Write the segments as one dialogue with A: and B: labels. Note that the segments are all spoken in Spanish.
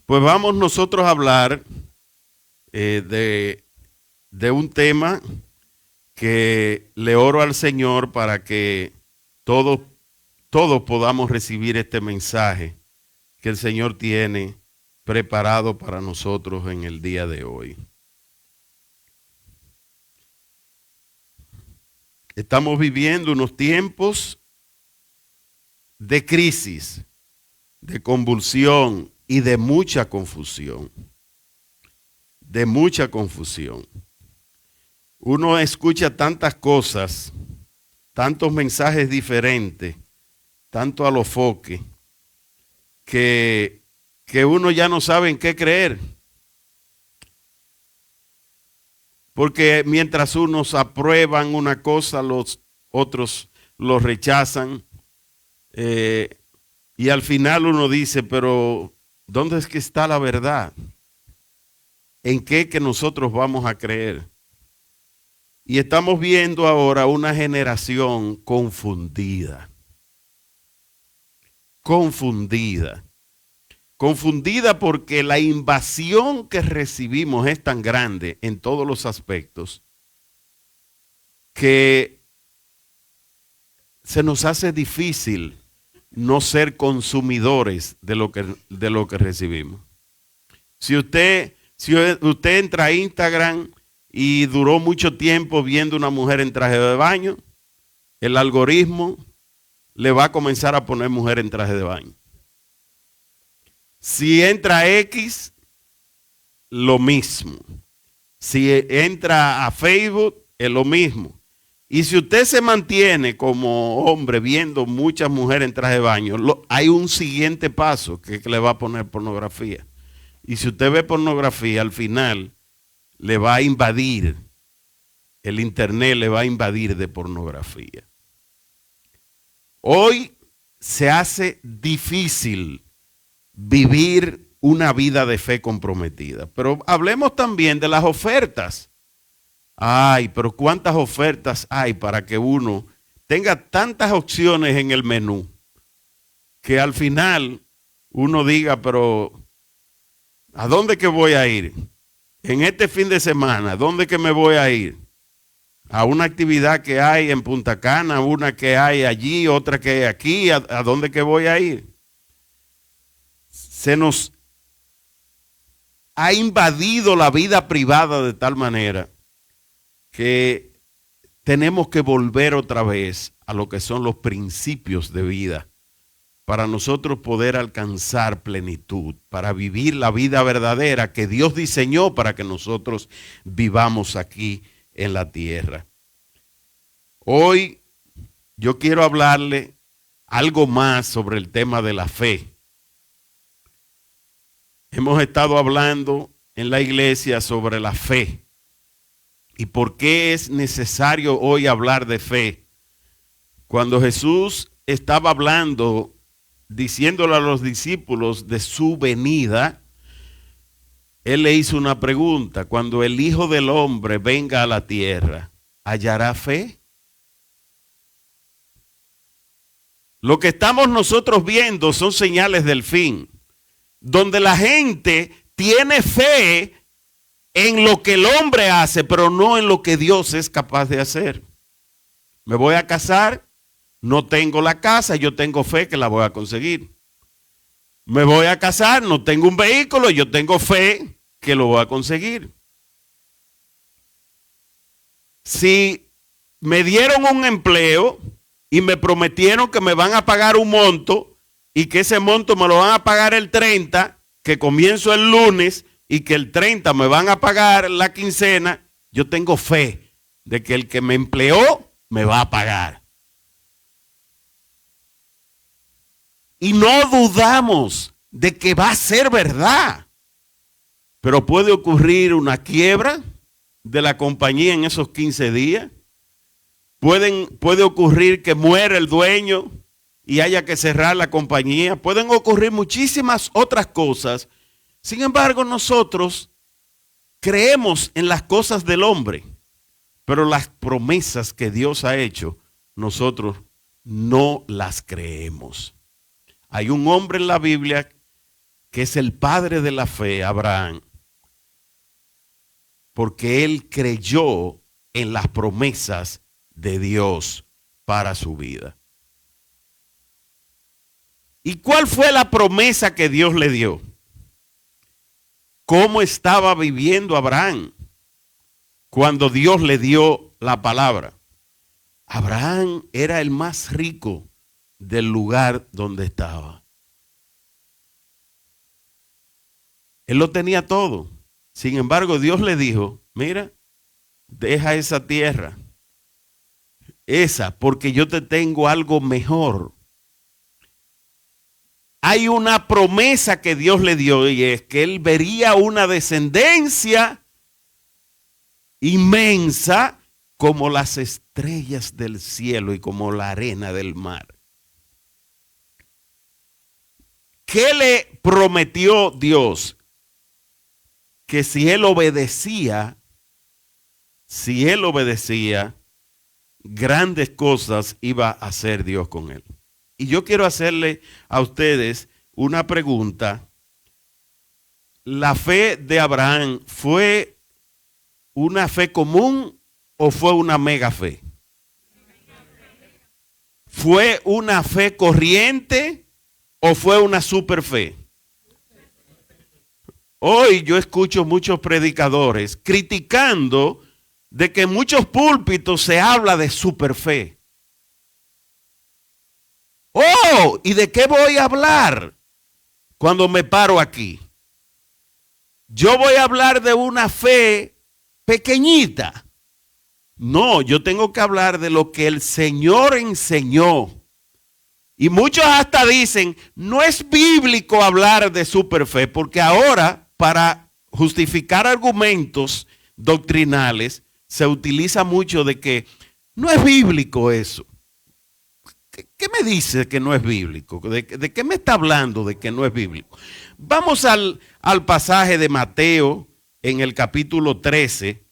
A: Pues vamos nosotros a hablar de un tema que le oro al Señor para que todos, todos podamos recibir este mensaje que el Señor tiene preparado para nosotros en el día de hoy. Estamos viviendo unos tiempos de crisis, de convulsión y de mucha confusión. De mucha confusión. Uno escucha tantas cosas, tantos mensajes diferentes, tanto alofoque, que uno ya no sabe en qué creer. Porque mientras unos aprueban una cosa, los otros lo rechazan. Y al final uno dice, pero ¿dónde es que está la verdad? ¿En qué que nosotros vamos a creer? Y estamos viendo ahora una generación confundida. Confundida. Confundida porque la invasión que recibimos es tan grande en todos los aspectos que se nos hace difícil no ser consumidores de lo que recibimos. Si usted entra a Instagram y duró mucho tiempo viendo una mujer en traje de baño, el algoritmo le va a comenzar a poner mujer en traje de baño. Si entra a X, lo mismo. Si entra a Facebook, es lo mismo. Y si usted se mantiene como hombre viendo muchas mujeres en traje de baño, hay un siguiente paso que le va a poner pornografía. Y si usted ve pornografía, al final le va a invadir, el internet le va a invadir de pornografía. Hoy se hace difícil vivir una vida de fe comprometida. Pero hablemos también de las ofertas. Ay, pero cuántas ofertas hay para que uno tenga tantas opciones en el menú que al final uno diga, pero ¿a dónde que voy a ir? En este fin de semana, ¿dónde que me voy a ir? A una actividad que hay en Punta Cana, una que hay allí, otra que hay aquí, ¿a dónde que voy a ir? Se nos ha invadido la vida privada de tal manera que tenemos que volver otra vez a lo que son los principios de vida para nosotros poder alcanzar plenitud, para vivir la vida verdadera que Dios diseñó para que nosotros vivamos aquí en la tierra. Hoy yo quiero hablarle algo más sobre el tema de la fe. Hemos estado hablando en la iglesia sobre la fe y por qué es necesario hoy hablar de fe. Cuando Jesús estaba hablando, diciéndole a los discípulos de su venida, Él le hizo una pregunta: cuando el Hijo del Hombre venga a la tierra, ¿hallará fe? Lo que estamos nosotros viendo son señales del fin, donde la gente tiene fe en lo que el hombre hace, pero no en lo que Dios es capaz de hacer. Me voy a casar, no tengo la casa, yo tengo fe que la voy a conseguir. Me voy a casar, no tengo un vehículo, yo tengo fe que lo voy a conseguir. Si me dieron un empleo y me prometieron que me van a pagar un monto y que ese monto me lo van a pagar el 30, que comienzo el lunes y que el 30 me van a pagar la quincena, yo tengo fe de que el que me empleó me va a pagar. Y no dudamos de que va a ser verdad. Pero puede ocurrir una quiebra de la compañía en esos 15 días. Puede ocurrir que muera el dueño y haya que cerrar la compañía. Pueden ocurrir muchísimas otras cosas. Sin embargo, nosotros creemos en las cosas del hombre, pero las promesas que Dios ha hecho, nosotros no las creemos. Hay un hombre en la Biblia que es el padre de la fe, Abraham, porque él creyó en las promesas de Dios para su vida. ¿Y cuál fue la promesa que Dios le dio? ¿Cómo estaba viviendo Abraham cuando Dios le dio la palabra? Abraham era el más rico del lugar donde estaba. Él lo tenía todo. Sin embargo, Dios le dijo, mira, deja esa tierra, porque yo te tengo algo mejor. Hay una promesa que Dios le dio y es que él vería una descendencia inmensa como las estrellas del cielo y como la arena del mar. ¿Qué le prometió Dios? Que si él obedecía, grandes cosas iba a hacer Dios con él. Y yo quiero hacerle a ustedes una pregunta. ¿La fe de Abraham fue una fe común o fue una mega fe? ¿Fue una fe corriente o fue una super fe? Hoy yo escucho muchos predicadores criticando de que en muchos púlpitos se habla de super fe. Oh, ¿y de qué voy a hablar cuando me paro aquí? Yo voy a hablar de una fe pequeñita. No, yo tengo que hablar de lo que el Señor enseñó. Y muchos hasta dicen, no es bíblico hablar de superfe, porque ahora para justificar argumentos doctrinales se utiliza mucho de que no es bíblico eso. ¿Qué me dice que no es bíblico? ¿De qué me está hablando de que no es bíblico? Vamos al pasaje de Mateo en el capítulo 13,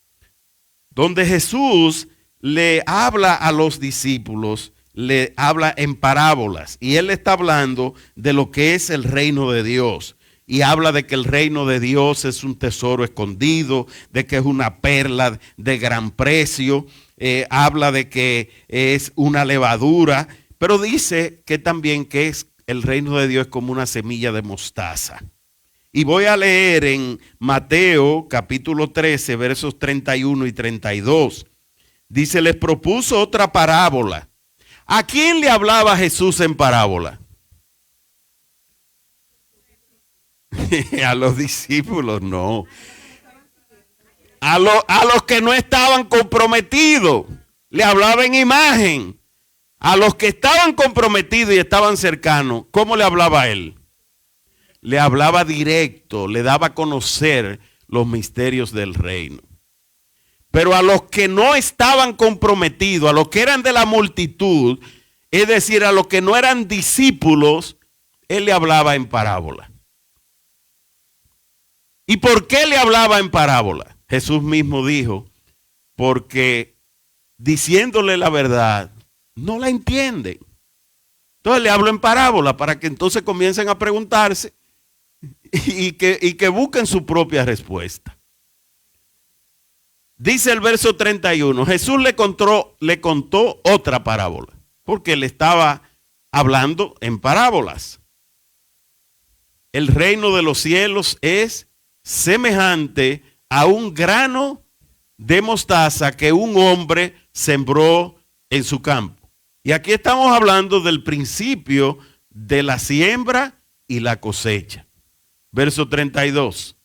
A: donde Jesús le habla a los discípulos, le habla en parábolas. Y él está hablando de lo que es el reino de Dios. Y habla de que el reino de Dios es un tesoro escondido, de que es una perla de gran precio. Habla de que es una levadura. Pero dice que también que es el reino de Dios como una semilla de mostaza. Y voy a leer en Mateo capítulo 13, versos 31 y 32. Dice, les propuso otra parábola. ¿A quién le hablaba Jesús en parábola? A los discípulos, no. A los que no estaban comprometidos. Le hablaba en imagen. A los que estaban comprometidos y estaban cercanos, ¿cómo le hablaba a él? Le hablaba directo, le daba a conocer los misterios del reino. Pero a los que no estaban comprometidos, a los que eran de la multitud, es decir, a los que no eran discípulos, él le hablaba en parábola. ¿Y por qué le hablaba en parábola? Jesús mismo dijo, porque diciéndole la verdad, no la entienden. Entonces le hablo en parábola para que entonces comiencen a preguntarse y que busquen su propia respuesta. Dice el verso 31, Jesús le contó otra parábola, porque le estaba hablando en parábolas. El reino de los cielos es semejante a un grano de mostaza que un hombre sembró en su campo. Y aquí estamos hablando del principio de la siembra y la cosecha. Verso 32.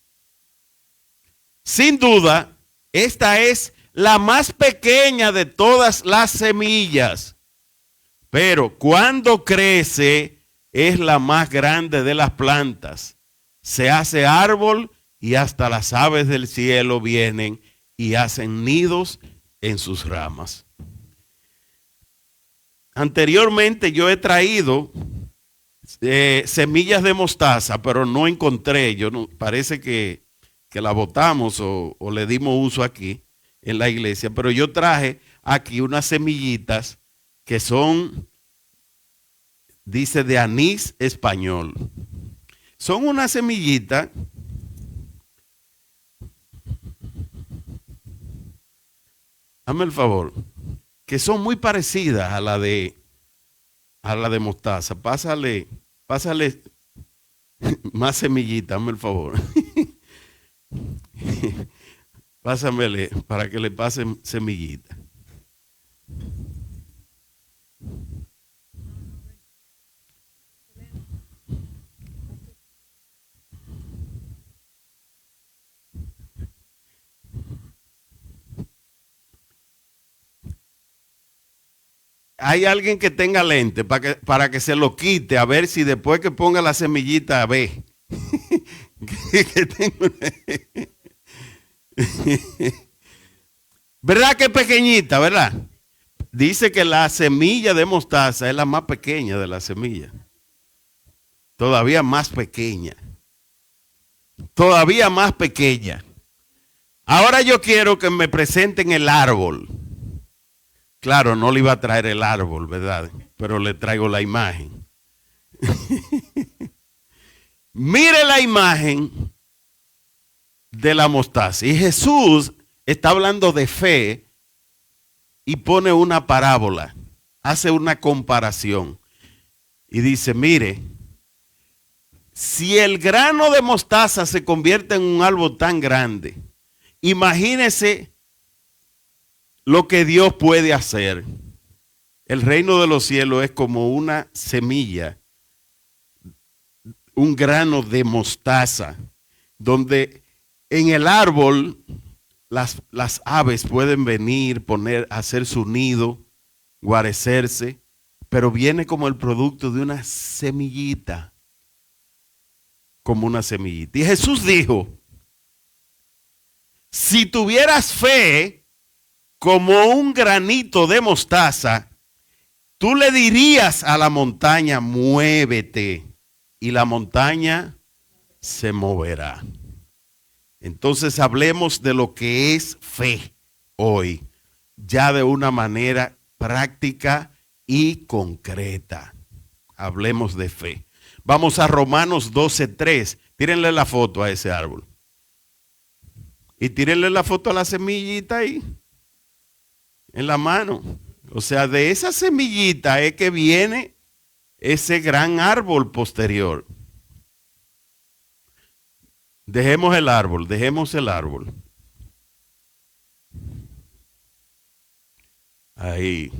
A: Sin duda, esta es la más pequeña de todas las semillas, pero cuando crece es la más grande de las plantas. Se hace árbol y hasta las aves del cielo vienen y hacen nidos en sus ramas. Anteriormente yo he traído semillas de mostaza, pero no encontré. Parece que la botamos o le dimos uso aquí en la iglesia. Pero yo traje aquí unas semillitas que son, dice, de anís español. Son unas semillitas. Hazme el favor. Que son muy parecidas a la de mostaza. Pásale más semillitas, hazme el favor. Pásamele para que le pasen semillitas. Hay alguien que tenga lente para que se lo quite, a ver si después que ponga la semillita ve. ¿Verdad que es pequeñita, verdad? Dice que la semilla de mostaza es la más pequeña de la semilla. Todavía más pequeña. Todavía más pequeña. Ahora yo quiero que me presenten el árbol. Claro, no le iba a traer el árbol, ¿verdad? Pero le traigo la imagen. Mire la imagen de la mostaza. Y Jesús está hablando de fe y pone una parábola, hace una comparación. Y dice, mire, si el grano de mostaza se convierte en un árbol tan grande, imagínese lo que Dios puede hacer. El reino de los cielos es como una semilla, un grano de mostaza, donde en el árbol las aves pueden venir, hacer su nido, guarecerse, pero viene como el producto de una semillita, como una semillita. Y Jesús dijo, si tuvieras fe como un granito de mostaza, tú le dirías a la montaña, muévete, y la montaña se moverá. Entonces hablemos de lo que es fe hoy, ya de una manera práctica y concreta. Hablemos de fe. Vamos a Romanos 12:3. Tírenle la foto a ese árbol. Y tírenle la foto a la semillita ahí, en la mano. O sea, de esa semillita es que viene ese gran árbol posterior. Dejemos el árbol. Ahí.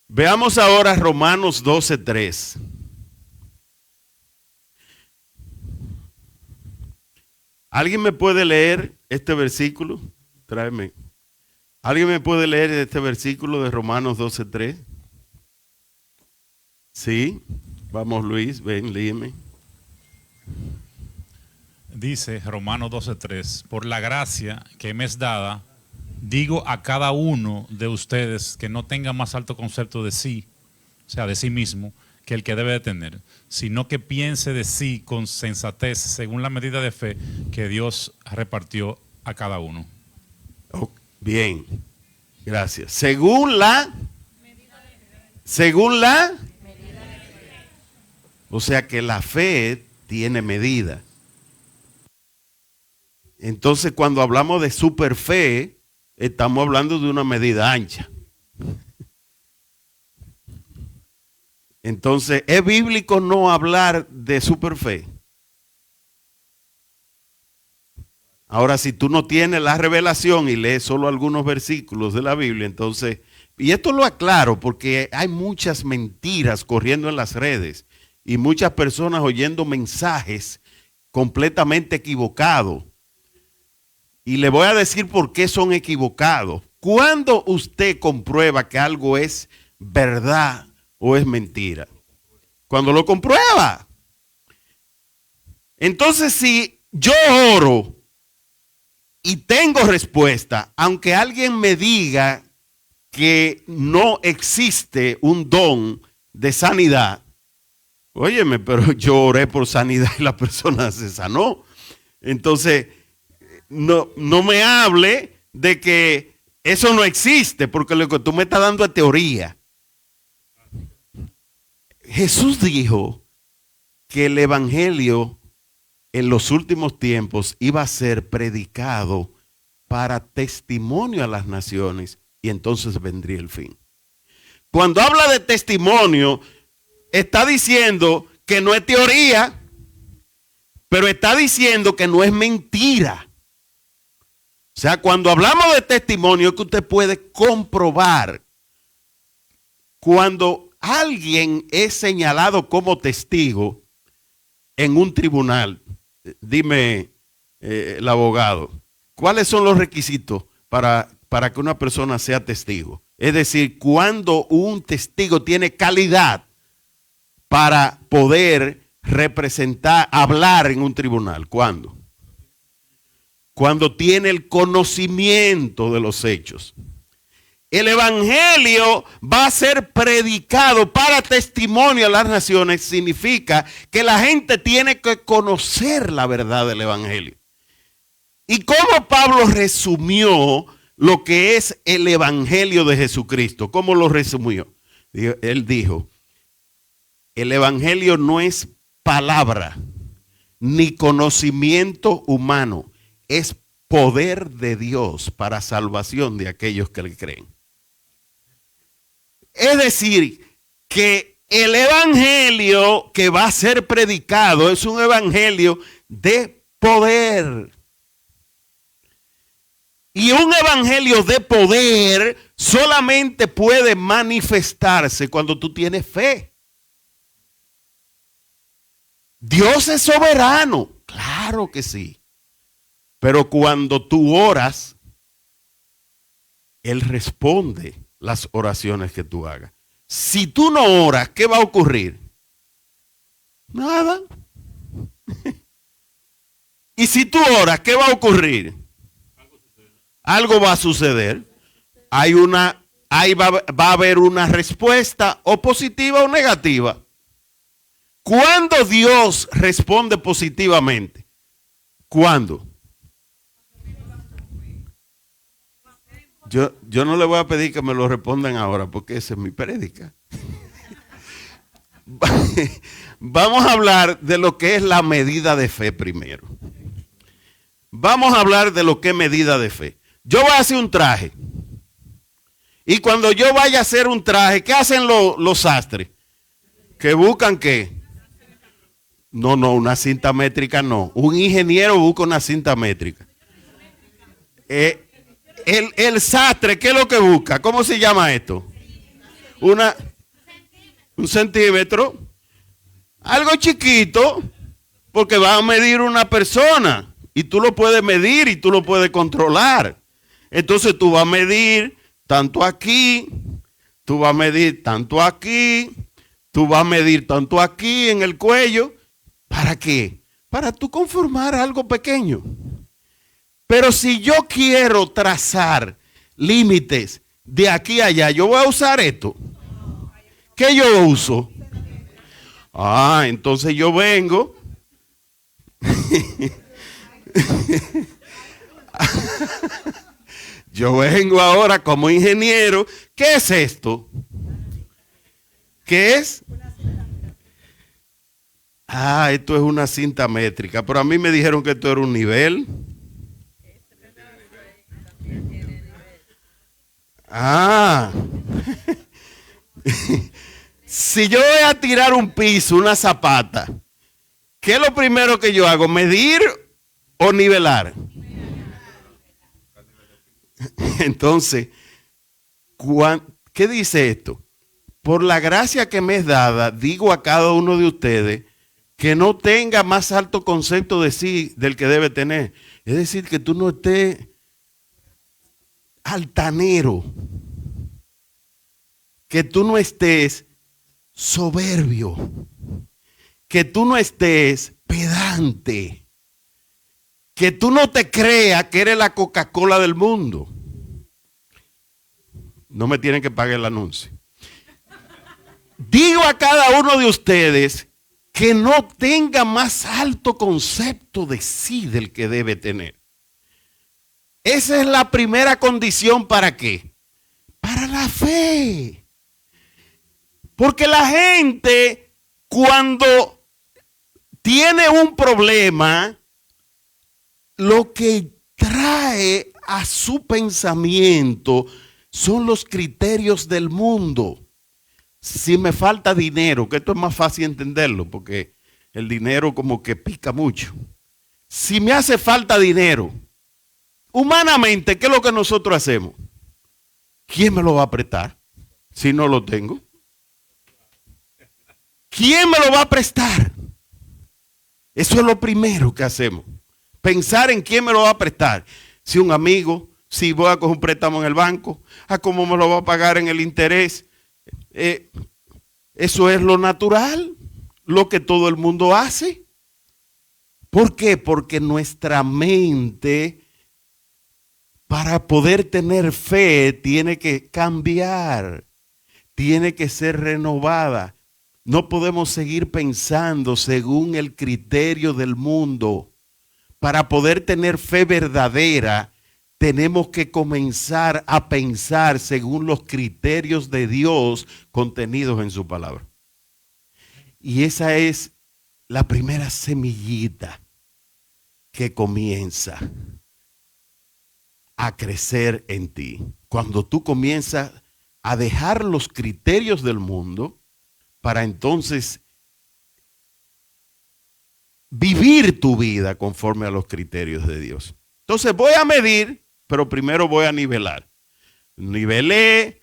A: Veamos ahora Romanos 12:3. ¿Alguien me puede leer este versículo? Tráeme. ¿Alguien me puede leer este versículo de Romanos 12:3? Sí. Vamos, Luis, ven, léeme.
B: Dice Romanos 12:3, por la gracia que me es dada, digo a cada uno de ustedes que no tenga más alto concepto de sí, o sea, de sí mismo, que el que debe de tener, sino que piense de sí con sensatez, según la medida de fe que Dios repartió a cada uno.
A: Oh, bien, gracias. Según la o sea que la fe tiene medida. Entonces, cuando hablamos de superfe, estamos hablando de una medida ancha. Entonces, ¿es bíblico no hablar de superfe? Ahora, si tú no tienes la revelación y lees solo algunos versículos de la Biblia, entonces, y esto lo aclaro porque hay muchas mentiras corriendo en las redes y muchas personas oyendo mensajes completamente equivocados. Y le voy a decir por qué son equivocados. ¿Cuándo usted comprueba que algo es verdad o es mentira? Cuando lo comprueba. Entonces, si yo oro y tengo respuesta, aunque alguien me diga que no existe un don de sanidad, óyeme, pero yo oré por sanidad y la persona se sanó. Entonces, no me hable de que eso no existe, porque lo que tú me estás dando es teoría. Jesús dijo que el evangelio en los últimos tiempos iba a ser predicado para testimonio a las naciones y entonces vendría el fin. Cuando habla de testimonio, está diciendo que no es teoría, pero está diciendo que no es mentira. O sea, cuando hablamos de testimonio es que usted puede comprobar. Cuando alguien es señalado como testigo en un tribunal, dime el abogado, ¿cuáles son los requisitos para que una persona sea testigo? Es decir, cuando un testigo tiene calidad para poder representar, hablar en un tribunal. ¿Cuándo? Cuando tiene el conocimiento de los hechos. El evangelio va a ser predicado para testimonio a las naciones. Significa que la gente tiene que conocer la verdad del evangelio. ¿Y cómo Pablo resumió lo que es el evangelio de Jesucristo? ¿Cómo lo resumió? Él dijo, el evangelio no es palabra ni conocimiento humano, es poder de Dios para salvación de aquellos que le creen. Es decir, que el evangelio que va a ser predicado es un evangelio de poder. Y un evangelio de poder solamente puede manifestarse cuando tú tienes fe. Dios es soberano, claro que sí. Pero cuando tú oras, Él responde las oraciones que tú hagas. Si tú no oras, ¿qué va a ocurrir? Nada. Y si tú oras, ¿qué va a ocurrir? Algo va a suceder. Ahí va a haber una respuesta o positiva o negativa. ¿Cuándo Dios responde positivamente? ¿Cuándo? Yo no le voy a pedir que me lo respondan ahora porque esa es mi prédica. Vamos a hablar de lo que es la medida de fe primero. Vamos a hablar de lo que es medida de fe. Yo voy a hacer un traje. Y cuando yo vaya a hacer un traje, ¿qué hacen los sastres? ¿Que buscan qué? No, una cinta métrica no. Un ingeniero busca una cinta métrica. El sastre, ¿qué es lo que busca? ¿Cómo se llama esto? Un centímetro. Algo chiquito, porque va a medir una persona. Y tú lo puedes medir y tú lo puedes controlar. Entonces tú vas a medir tanto aquí, tú vas a medir tanto aquí, tú vas a medir tanto aquí en el cuello. ¿Para qué? Para tú conformar algo pequeño. Pero si yo quiero trazar límites de aquí a allá, yo voy a usar esto. ¿Qué yo uso? Entonces yo vengo. Yo vengo ahora como ingeniero. ¿Qué es esto? ¿Qué es? Esto es una cinta métrica. Pero a mí me dijeron que esto era un nivel. Si yo voy a tirar un piso, una zapata, ¿qué es lo primero que yo hago? ¿Medir o nivelar? Entonces, ¿qué dice esto? Por la gracia que me es dada, digo a cada uno de ustedes que no tenga más alto concepto de sí del que debe tener. Es decir, que tú no estés altanero, que tú no estés soberbio, que tú no estés pedante, que tú no te creas que eres la Coca-Cola del mundo. No me tienen que pagar el anuncio. Digo a cada uno de ustedes que no tenga más alto concepto de sí del que debe tener. Esa es la primera condición. ¿Para qué? Para la fe. Porque la gente, cuando tiene un problema, lo que trae a su pensamiento son los criterios del mundo. Si me falta dinero, que esto es más fácil entenderlo, porque el dinero como que pica mucho. Si me hace falta dinero, humanamente, ¿qué es lo que nosotros hacemos? ¿Quién me lo va a prestar si no lo tengo? ¿Quién me lo va a prestar? Eso es lo primero que hacemos. Pensar en quién me lo va a prestar. Si un amigo, si voy a coger un préstamo en el banco, a cómo me lo va a pagar en el interés. Eso es lo natural, lo que todo el mundo hace. ¿Por qué? Porque nuestra mente, para poder tener fe, tiene que cambiar, tiene que ser renovada. No podemos seguir pensando según el criterio del mundo. Para poder tener fe verdadera, tenemos que comenzar a pensar según los criterios de Dios contenidos en su palabra. Y esa es la primera semillita que comienza a crecer en ti. Cuando tú comienzas a dejar los criterios del mundo para entonces vivir tu vida conforme a los criterios de Dios. Entonces voy a medir, pero primero voy a nivelar. Nivelé,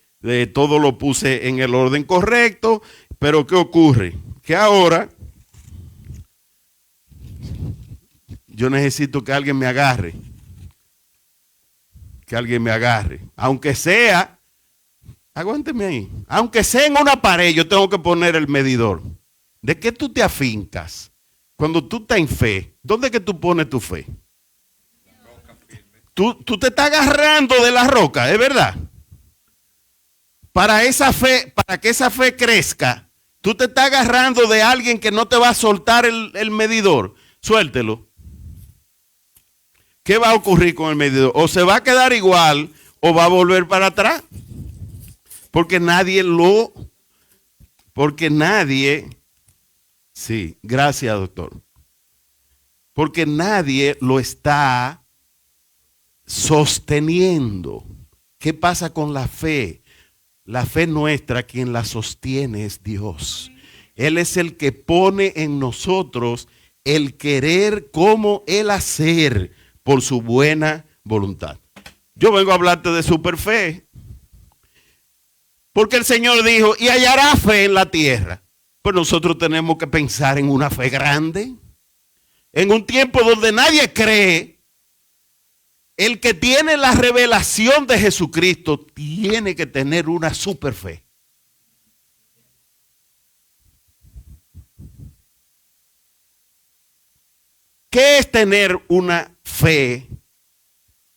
A: todo lo puse en el orden correcto, pero ¿qué ocurre? Que ahora yo necesito que alguien me agarre. Que alguien me agarre. Aunque sea, aguánteme ahí. Aunque sea en una pared, yo tengo que poner el medidor. ¿De qué tú te afincas? Cuando tú estás en fe, ¿dónde es que tú pones tu fe? Tú te estás agarrando de la roca, ¿es verdad? Para esa fe, para que esa fe crezca, tú te estás agarrando de alguien que no te va a soltar el medidor. Suéltelo. ¿Qué va a ocurrir con el medidor? O se va a quedar igual o va a volver para atrás. Porque sí, gracias, doctor. Porque nadie lo está sosteniendo. ¿Qué pasa con la fe? La fe nuestra, quien la sostiene es Dios. Él es el que pone en nosotros el querer como el hacer por su buena voluntad. Yo vengo a hablarte de superfe. Porque el Señor dijo, y hallará fe en la tierra. Pues nosotros tenemos que pensar en una fe grande. En un tiempo donde nadie cree, el que tiene la revelación de Jesucristo tiene que tener una super fe. ¿Qué es tener una fe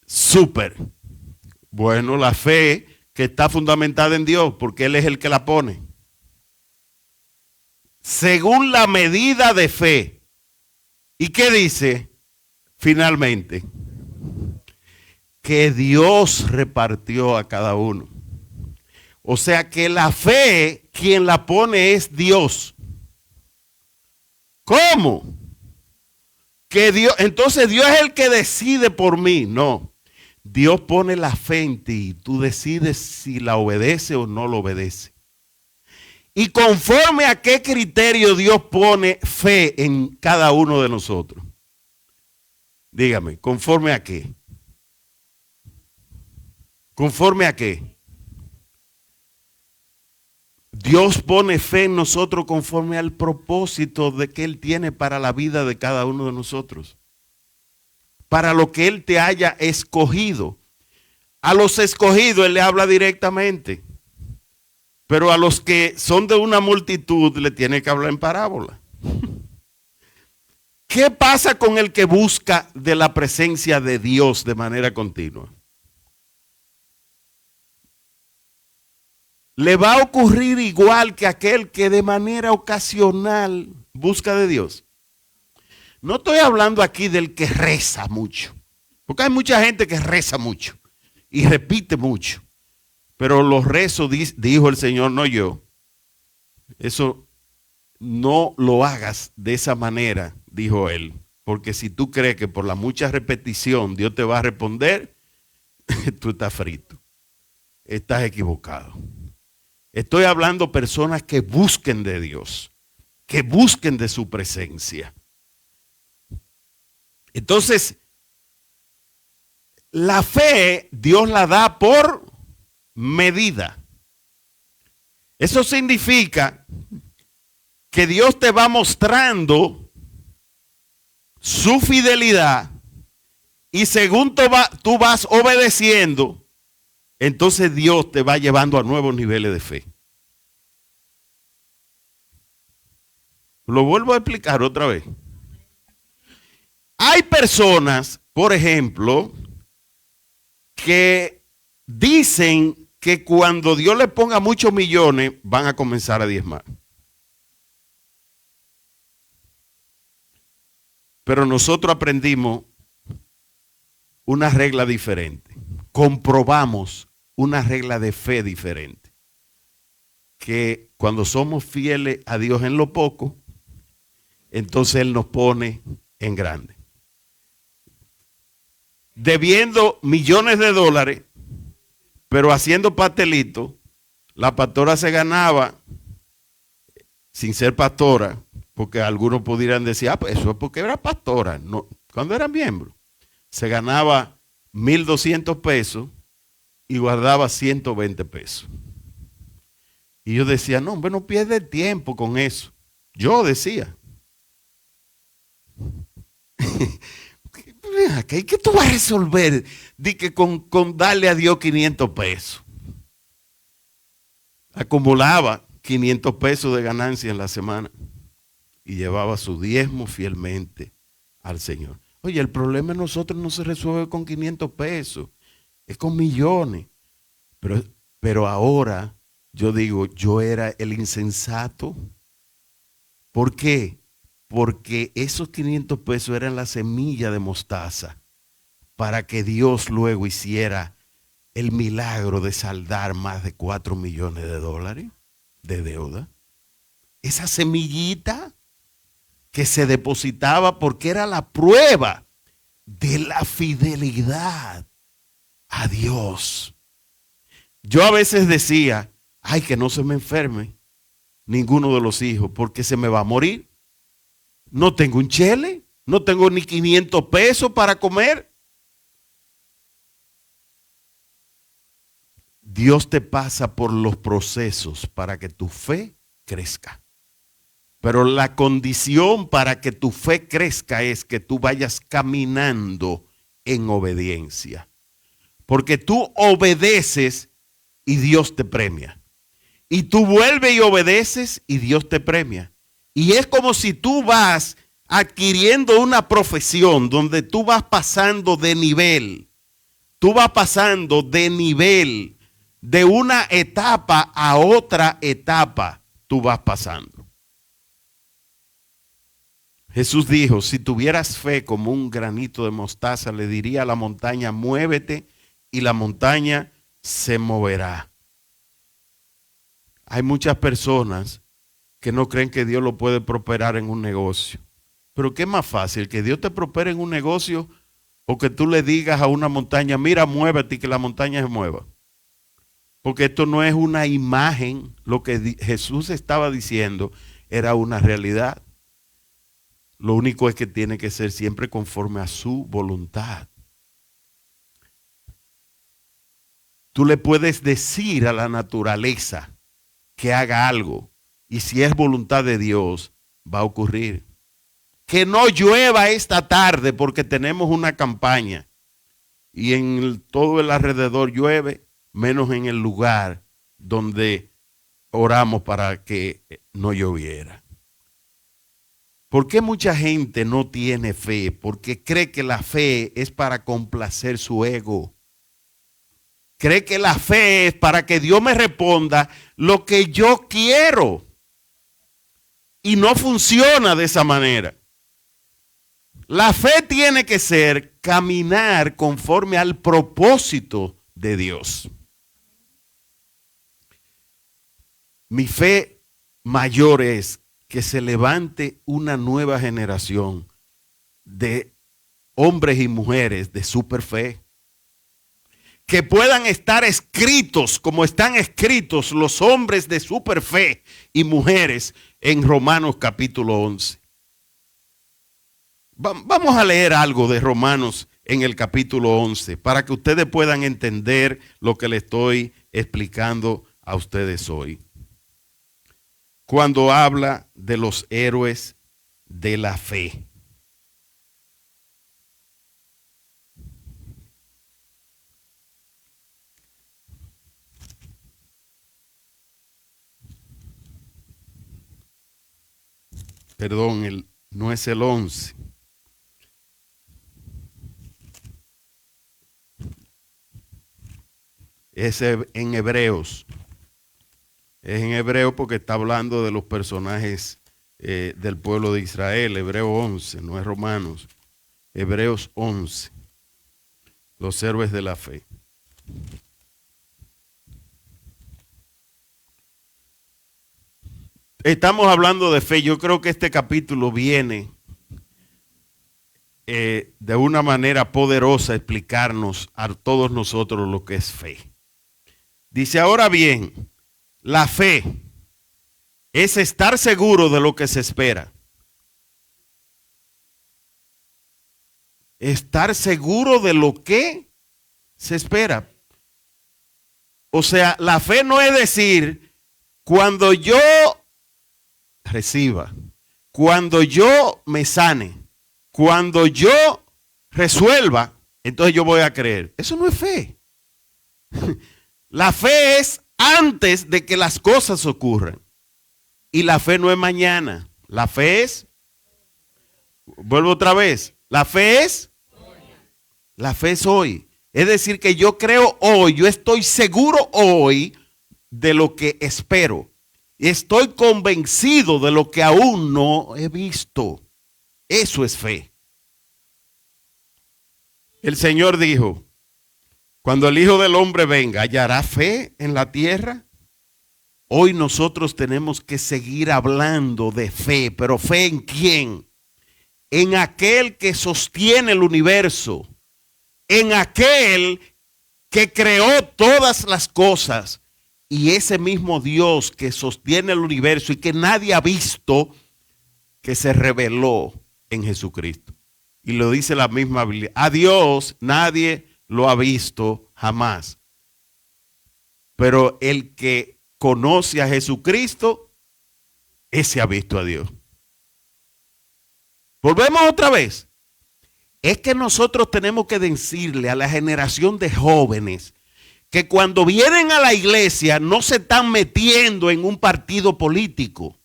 A: super? Bueno, la fe que está fundamentada en Dios, porque Él es el que la pone. Según la medida de fe. ¿Y qué dice? Finalmente, que Dios repartió a cada uno. O sea que la fe, quien la pone es Dios. ¿Cómo? Que Dios, entonces Dios es el que decide por mí. No, Dios pone la fe en ti. Tú decides si la obedece o no lo obedece. Y conforme a qué criterio Dios pone fe en cada uno de nosotros. Dígame, ¿conforme a qué? ¿Conforme a qué? Dios pone fe en nosotros conforme al propósito de que Él tiene para la vida de cada uno de nosotros. Para lo que Él te haya escogido. A los escogidos Él le habla directamente. Pero a los que son de una multitud le tiene que hablar en parábola. ¿Qué pasa con el que busca de la presencia de Dios de manera continua? Le va a ocurrir igual que aquel que de manera ocasional busca de Dios. No estoy hablando aquí del que reza mucho, Porque hay mucha gente que reza mucho y repite mucho. Pero los rezos, dijo el Señor, no yo. Eso no lo hagas de esa manera, dijo él. Porque si tú crees que por la mucha repetición Dios te va a responder, tú estás frito. Estás equivocado. Estoy hablando personas que busquen de Dios, que busquen de su presencia. Entonces, la fe Dios la da por medida. Eso significa que Dios te va mostrando su fidelidad y según tú vas obedeciendo, entonces Dios te va llevando a nuevos niveles de fe. Lo vuelvo a explicar otra vez. Hay personas, por ejemplo, que dicen que cuando Dios le ponga muchos millones van a comenzar a diezmar. Pero nosotros aprendimos una regla diferente. Comprobamos una regla de fe diferente. Que cuando somos fieles a Dios en lo poco, entonces Él nos pone en grande. Debiendo millones de dólares, pero haciendo pastelitos, la pastora se ganaba, sin ser pastora, porque algunos pudieran decir, pues eso es porque era pastora. No, cuando era miembro, se ganaba 1,200 pesos y guardaba 120 pesos. Y yo decía, no, hombre, no pierde tiempo con eso. Yo decía. ¿Qué tú vas a resolver? Di que con darle a Dios 500 pesos. Acumulaba 500 pesos de ganancia en la semana y llevaba su diezmo fielmente al Señor. Oye, el problema de nosotros no se resuelve con 500 pesos, es con millones. Pero ahora yo digo, yo era el insensato. ¿Por qué? Porque esos 500 pesos eran la semilla de mostaza para que Dios luego hiciera el milagro de saldar más de 4 millones de dólares de deuda. Esa semillita que se depositaba porque era la prueba de la fidelidad a Dios. Yo a veces decía, ay, que no se me enferme ninguno de los hijos porque se me va a morir. No tengo un chele, no tengo ni 500 pesos para comer. Dios te pasa por los procesos para que tu fe crezca. Pero la condición para que tu fe crezca es que tú vayas caminando en obediencia. Porque tú obedeces y Dios te premia. Y tú vuelves y obedeces y Dios te premia. Y es como si tú vas adquiriendo una profesión donde tú vas pasando de nivel. Tú vas pasando de nivel, de una etapa a otra etapa, tú vas pasando. Jesús dijo, si tuvieras fe como un granito de mostaza, le diría a la montaña, muévete, y la montaña se moverá. Hay muchas personas que no creen que Dios lo puede prosperar en un negocio. Pero ¿qué es más fácil? ¿Que Dios te prospere en un negocio o que tú le digas a una montaña, mira, muévete y que la montaña se mueva? Porque esto no es una imagen, lo que Jesús estaba diciendo era una realidad. Lo único es que tiene que ser siempre conforme a su voluntad. Tú le puedes decir a la naturaleza que haga algo y si es voluntad de Dios va a ocurrir. Que no llueva esta tarde porque tenemos una campaña y en todo el alrededor llueve, menos en el lugar donde oramos para que no lloviera. ¿Por qué mucha gente no tiene fe? Porque cree que la fe es para complacer su ego. Cree que la fe es para que Dios me responda lo que yo quiero. Y no funciona de esa manera. La fe tiene que ser caminar conforme al propósito de Dios. Mi fe mayor es que se levante una nueva generación de hombres y mujeres de superfe, que puedan estar escritos como están escritos los hombres de superfe y mujeres en Romanos capítulo 11. Vamos a leer algo de Romanos en el capítulo 11 para que ustedes puedan entender lo que le estoy explicando a ustedes hoy. Cuando habla de los héroes de la fe. Perdón, no es el 11. Es en Hebreos. Es en Hebreo porque está hablando de los personajes del pueblo de Israel. Hebreo 11, no es Romanos. Hebreos 11. Los héroes de la fe. Estamos hablando de fe. Yo creo que este capítulo viene de una manera poderosa a explicarnos a todos nosotros lo que es fe. Dice, ahora bien, la fe es estar seguro de lo que se espera. Estar seguro de lo que se espera. O sea, la fe no es decir, cuando yo reciba, cuando yo me sane, cuando yo resuelva, entonces yo voy a creer. Eso no es fe. La fe es antes de que las cosas ocurran. Y la fe no es mañana. La fe es, vuelvo otra vez, la fe es hoy. Es decir, que yo creo hoy, yo estoy seguro hoy de lo que espero. Estoy convencido de lo que aún no he visto. Eso es fe. El Señor dijo, cuando el Hijo del Hombre venga, ¿hallará fe en la tierra? Hoy nosotros tenemos que seguir hablando de fe, pero ¿fe en quién? En aquel que sostiene el universo, en aquel que creó todas las cosas. Y ese mismo Dios que sostiene el universo y que nadie ha visto, que se reveló en Jesucristo. Y lo dice la misma Biblia. A Dios nadie lo ha visto jamás. Pero el que conoce a Jesucristo, ese ha visto a Dios. Volvemos otra vez. Es que nosotros tenemos que decirle a la generación de jóvenes que cuando vienen a la iglesia no se están metiendo en un partido político,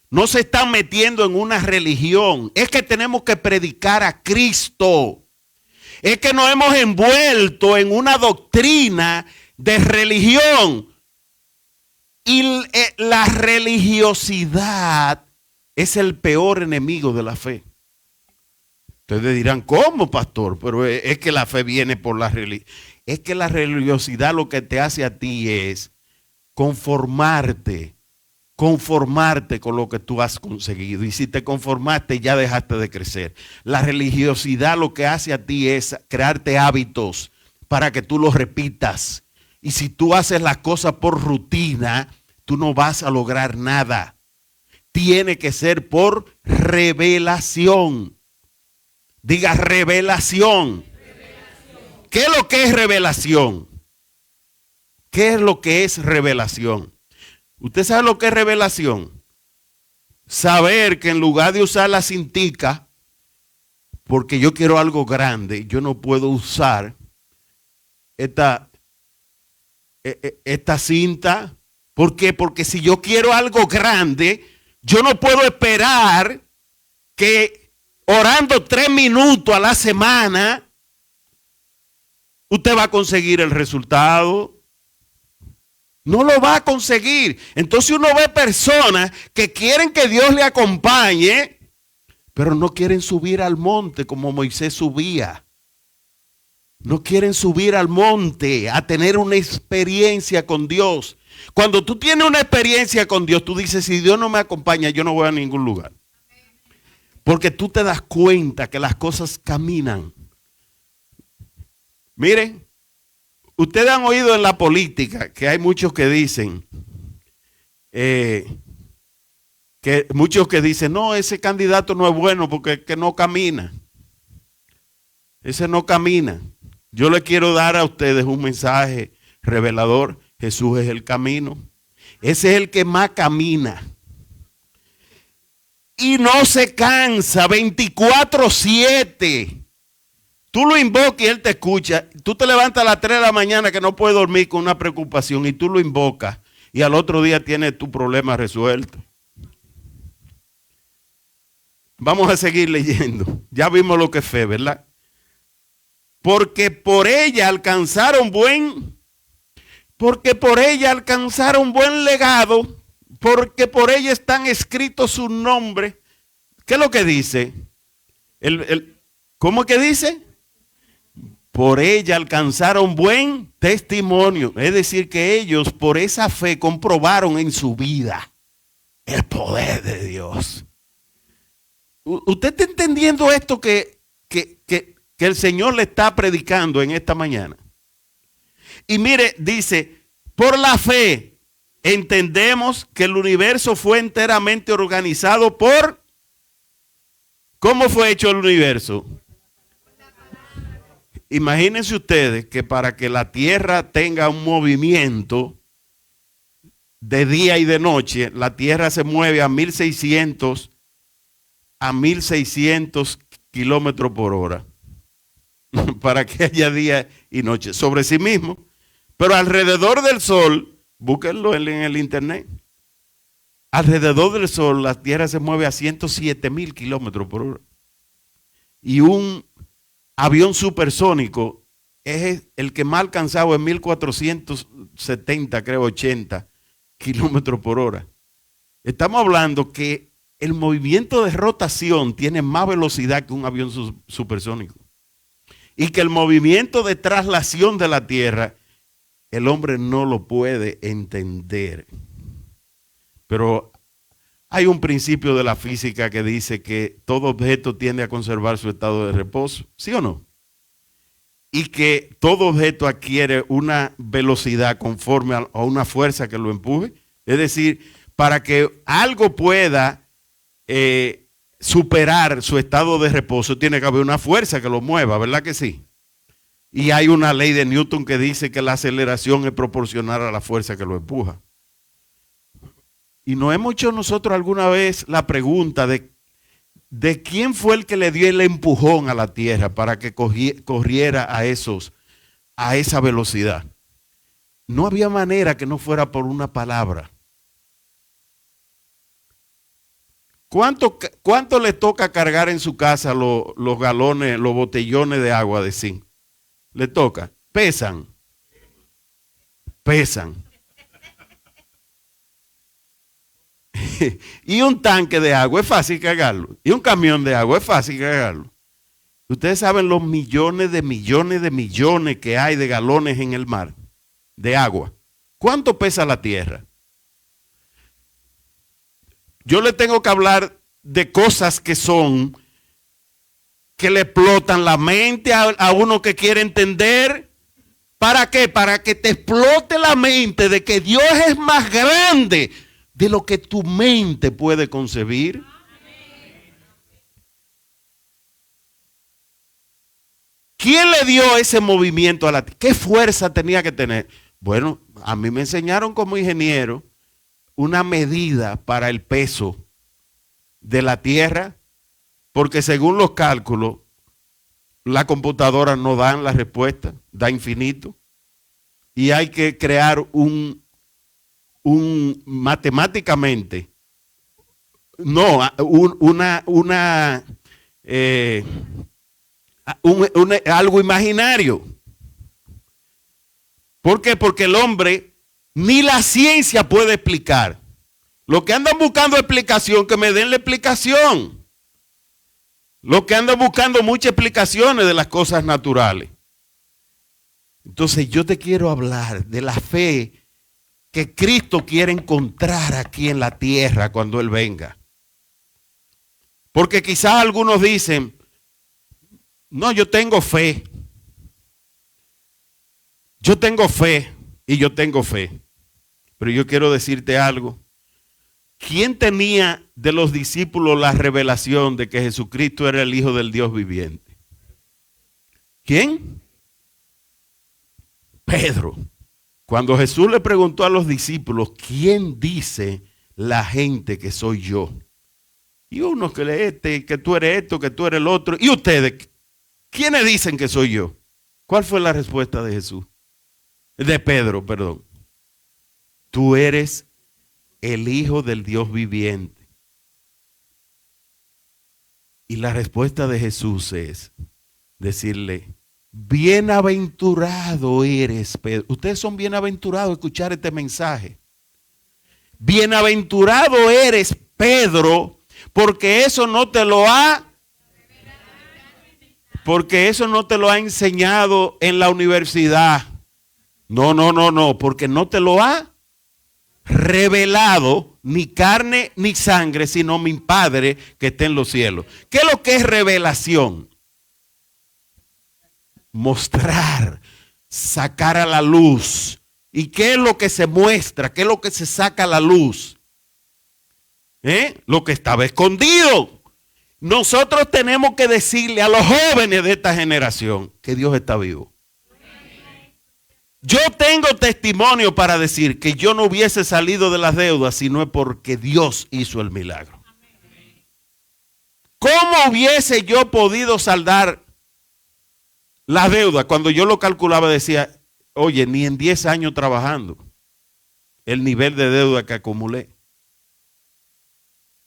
A: no se están metiendo en una religión. Es que tenemos que predicar a Cristo. Es que nos hemos envuelto en una doctrina de religión. Y la religiosidad es el peor enemigo de la fe. Ustedes dirán, ¿cómo, pastor? Pero es que la fe viene por la religión. Es que la religiosidad lo que te hace a ti es conformarte con lo que tú has conseguido. Y si te conformaste, ya dejaste de crecer. La religiosidad lo que hace a ti es crearte hábitos para que tú los repitas. Y si tú haces las cosas por rutina, tú no vas a lograr nada. Tiene que ser por revelación. Diga revelación. ¿Qué es lo que es revelación? ¿Qué es lo que es revelación? ¿Usted sabe lo que es revelación? Saber que en lugar de usar la cintica, porque yo quiero algo grande, yo no puedo usar esta cinta. ¿Por qué? Porque si yo quiero algo grande, yo no puedo esperar que orando 3 minutos a la semana usted va a conseguir el resultado. No lo va a conseguir. Entonces uno ve personas que quieren que Dios le acompañe, pero no quieren subir al monte como Moisés subía. No quieren subir al monte a tener una experiencia con Dios. Cuando tú tienes una experiencia con Dios, tú dices, si Dios no me acompaña, yo no voy a ningún lugar. Porque tú te das cuenta que las cosas caminan. Miren, ustedes han oído en la política que hay muchos que dicen, no, ese candidato no es bueno porque es que no camina. Ese no camina. Yo le quiero dar a ustedes un mensaje revelador. Jesús es el camino. Ese es el que más camina. Y no se cansa 24/7. Tú lo invocas y Él te escucha. Tú te levantas a las 3 de la mañana que no puedes dormir con una preocupación y tú lo invocas y al otro día tienes tu problema resuelto. Vamos a seguir leyendo. Ya vimos lo que es fe, ¿verdad? Porque por ella alcanzaron buen legado, porque por ella están escritos sus nombres. ¿Qué es lo que dice? ¿Cómo es que dice? Por ella alcanzaron buen testimonio. Es decir, que ellos por esa fe comprobaron en su vida el poder de Dios. ¿Usted está entendiendo esto que el Señor le está predicando en esta mañana? Y mire, dice, por la fe entendemos que el universo fue enteramente organizado por... ¿Cómo fue hecho el universo? Imagínense ustedes que para que la Tierra tenga un movimiento de día y de noche, la Tierra se mueve a 1600 kilómetros por hora. Para que haya día y noche sobre sí mismo. Pero alrededor del Sol, búsquenlo en el internet, alrededor del Sol la Tierra se mueve a 107,000 kilómetros por hora. Y un avión supersónico es el que más alcanzado en 1470, creo 80 kilómetros por hora. Estamos hablando que el movimiento de rotación tiene más velocidad que un avión supersónico. Y que el movimiento de traslación de la Tierra, el hombre no lo puede entender. Pero hay un principio de la física que dice que todo objeto tiende a conservar su estado de reposo, ¿sí o no? Y que todo objeto adquiere una velocidad conforme a una fuerza que lo empuje. Es decir, para que algo pueda superar su estado de reposo, tiene que haber una fuerza que lo mueva, ¿verdad que sí? Y hay una ley de Newton que dice que la aceleración es proporcional a la fuerza que lo empuja. Y nos hemos hecho nosotros alguna vez la pregunta de quién fue el que le dio el empujón a la Tierra para que corriera a esa velocidad. No había manera que no fuera por una palabra. ¿Cuánto le toca cargar en su casa los galones, los botellones de agua de zinc? ¿Le toca? Pesan. Y un tanque de agua es fácil cargarlo. Y un camión de agua es fácil cargarlo. Ustedes saben los millones que hay de galones en el mar de agua. ¿Cuánto pesa la Tierra? Yo le tengo que hablar de cosas que le explotan la mente a uno que quiere entender. ¿Para qué? Para que te explote la mente de que Dios es más grande de lo que tu mente puede concebir. ¿Quién le dio ese movimiento a la Tierra? ¿Qué fuerza tenía que tener? Bueno, a mí me enseñaron como ingeniero una medida para el peso de la Tierra, porque según los cálculos, la computadora no dan la respuesta, da infinito, y hay que crear matemáticamente, algo imaginario. ¿Por qué? Porque el hombre ni la ciencia puede explicar. Los que andan buscando explicación, que me den la explicación. Los que andan buscando muchas explicaciones de las cosas naturales. Entonces yo te quiero hablar de la fe que Cristo quiere encontrar aquí en la tierra cuando Él venga. Porque quizás algunos dicen, no, yo tengo fe. Yo tengo fe y yo tengo fe. Pero yo quiero decirte algo. ¿Quién tenía de los discípulos la revelación de que Jesucristo era el Hijo del Dios viviente? ¿Quién? Pedro. Cuando Jesús le preguntó a los discípulos, ¿quién dice la gente que soy yo? Y uno que tú eres esto, que tú eres el otro. ¿Y ustedes? ¿Quiénes dicen que soy yo? ¿Cuál fue la respuesta de Jesús? De Pedro, perdón. Tú eres el Hijo del Dios viviente. Y la respuesta de Jesús es decirle, bienaventurado eres, Pedro. Ustedes son bienaventurados a escuchar este mensaje. Bienaventurado eres, Pedro, porque eso no te lo ha enseñado en la universidad. No, porque no te lo ha revelado ni carne ni sangre, sino mi Padre que está en los cielos. ¿Qué es lo que es revelación? Mostrar, sacar a la luz. ¿Y qué es lo que se muestra? ¿Qué es lo que se saca a la luz? Lo que estaba escondido. Nosotros tenemos que decirle a los jóvenes de esta generación que Dios está vivo. Yo tengo testimonio para decir que yo no hubiese salido de las deudas si no es porque Dios hizo el milagro. ¿Cómo hubiese yo podido saldar las deudas? Cuando yo lo calculaba decía, oye, ni en 10 años trabajando el nivel de deuda que acumulé.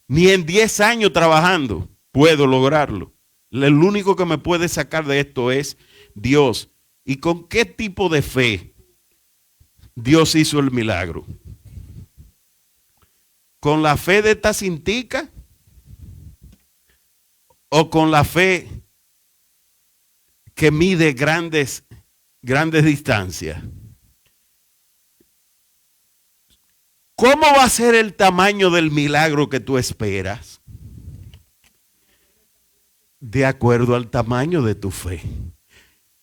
A: Ni en 10 años trabajando puedo lograrlo. El único que me puede sacar de esto es Dios. ¿Y con qué tipo de fe Dios hizo el milagro? ¿Con la fe de esta cintica? ¿O con la fe que mide grandes distancias? ¿Cómo va a ser el tamaño del milagro que tú esperas? De acuerdo al tamaño de tu fe.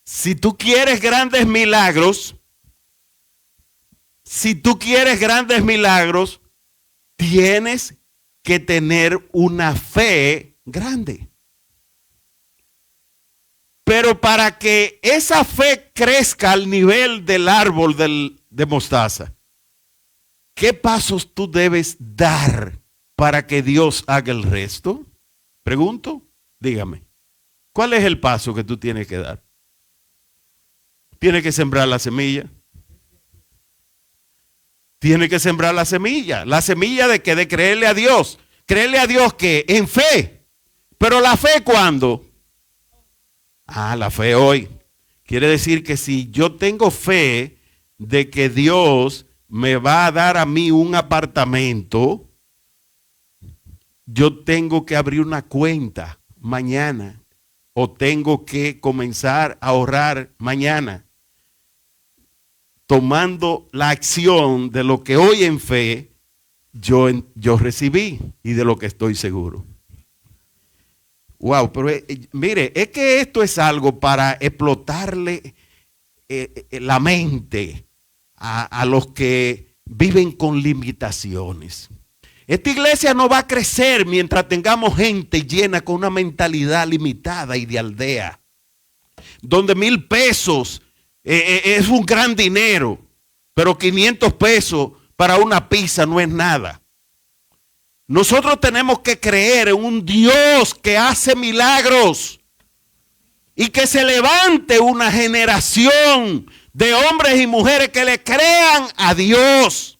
A: Si tú quieres grandes milagros, tienes que tener una fe grande. Pero para que esa fe crezca al nivel del árbol de mostaza, ¿qué pasos tú debes dar para que Dios haga el resto? Pregunto, dígame, ¿cuál es el paso que tú tienes que dar? Tiene que sembrar la semilla. Tiene que sembrar la semilla. ¿La semilla de qué? De creerle a Dios. ¿Creerle a Dios qué? En fe. ¿Pero la fe cuándo? La fe hoy. Quiere decir que si yo tengo fe de que Dios me va a dar a mí un apartamento, yo tengo que abrir una cuenta mañana o tengo que comenzar a ahorrar mañana, tomando la acción de lo que hoy en fe yo recibí y de lo que estoy seguro. Wow, pero mire, es que esto es algo para explotarle la mente a los que viven con limitaciones. Esta iglesia no va a crecer mientras tengamos gente llena con una mentalidad limitada y de aldea, donde 1,000 pesos es un gran dinero, pero 500 pesos para una pizza no es nada. Nosotros tenemos que creer en un Dios que hace milagros y que se levante una generación de hombres y mujeres que le crean a Dios.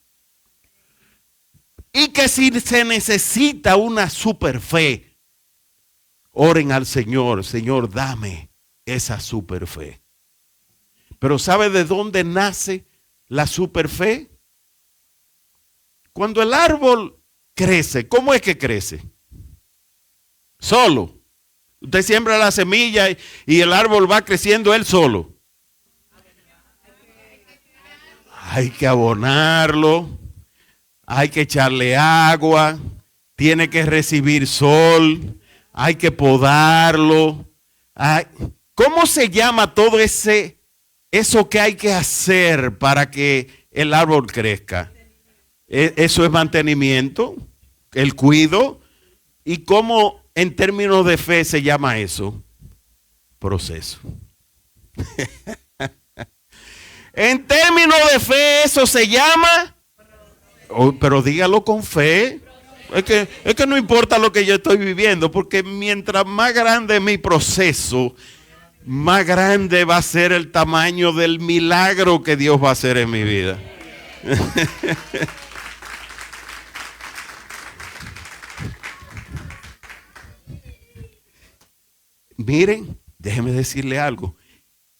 A: Y que si se necesita una super fe, oren al Señor. Señor, dame esa super fe. Pero ¿sabe de dónde nace la super fe? Cuando el árbol crece, ¿cómo es que crece? Solo. Usted siembra la semilla y el árbol va creciendo él solo. hay que abonarlo, hay que echarle agua, tiene que recibir sol, hay que podarlo. ¿Cómo se llama todo eso que hay que hacer para que el árbol crezca? Eso es mantenimiento, el cuido. ¿Y cómo en términos de fe se llama eso? Proceso. En términos de fe eso se llama, pero dígalo con fe. Es que no importa lo que yo estoy viviendo, porque mientras más grande es mi proceso, más grande va a ser el tamaño del milagro que Dios va a hacer en mi vida. Miren, déjeme decirle algo.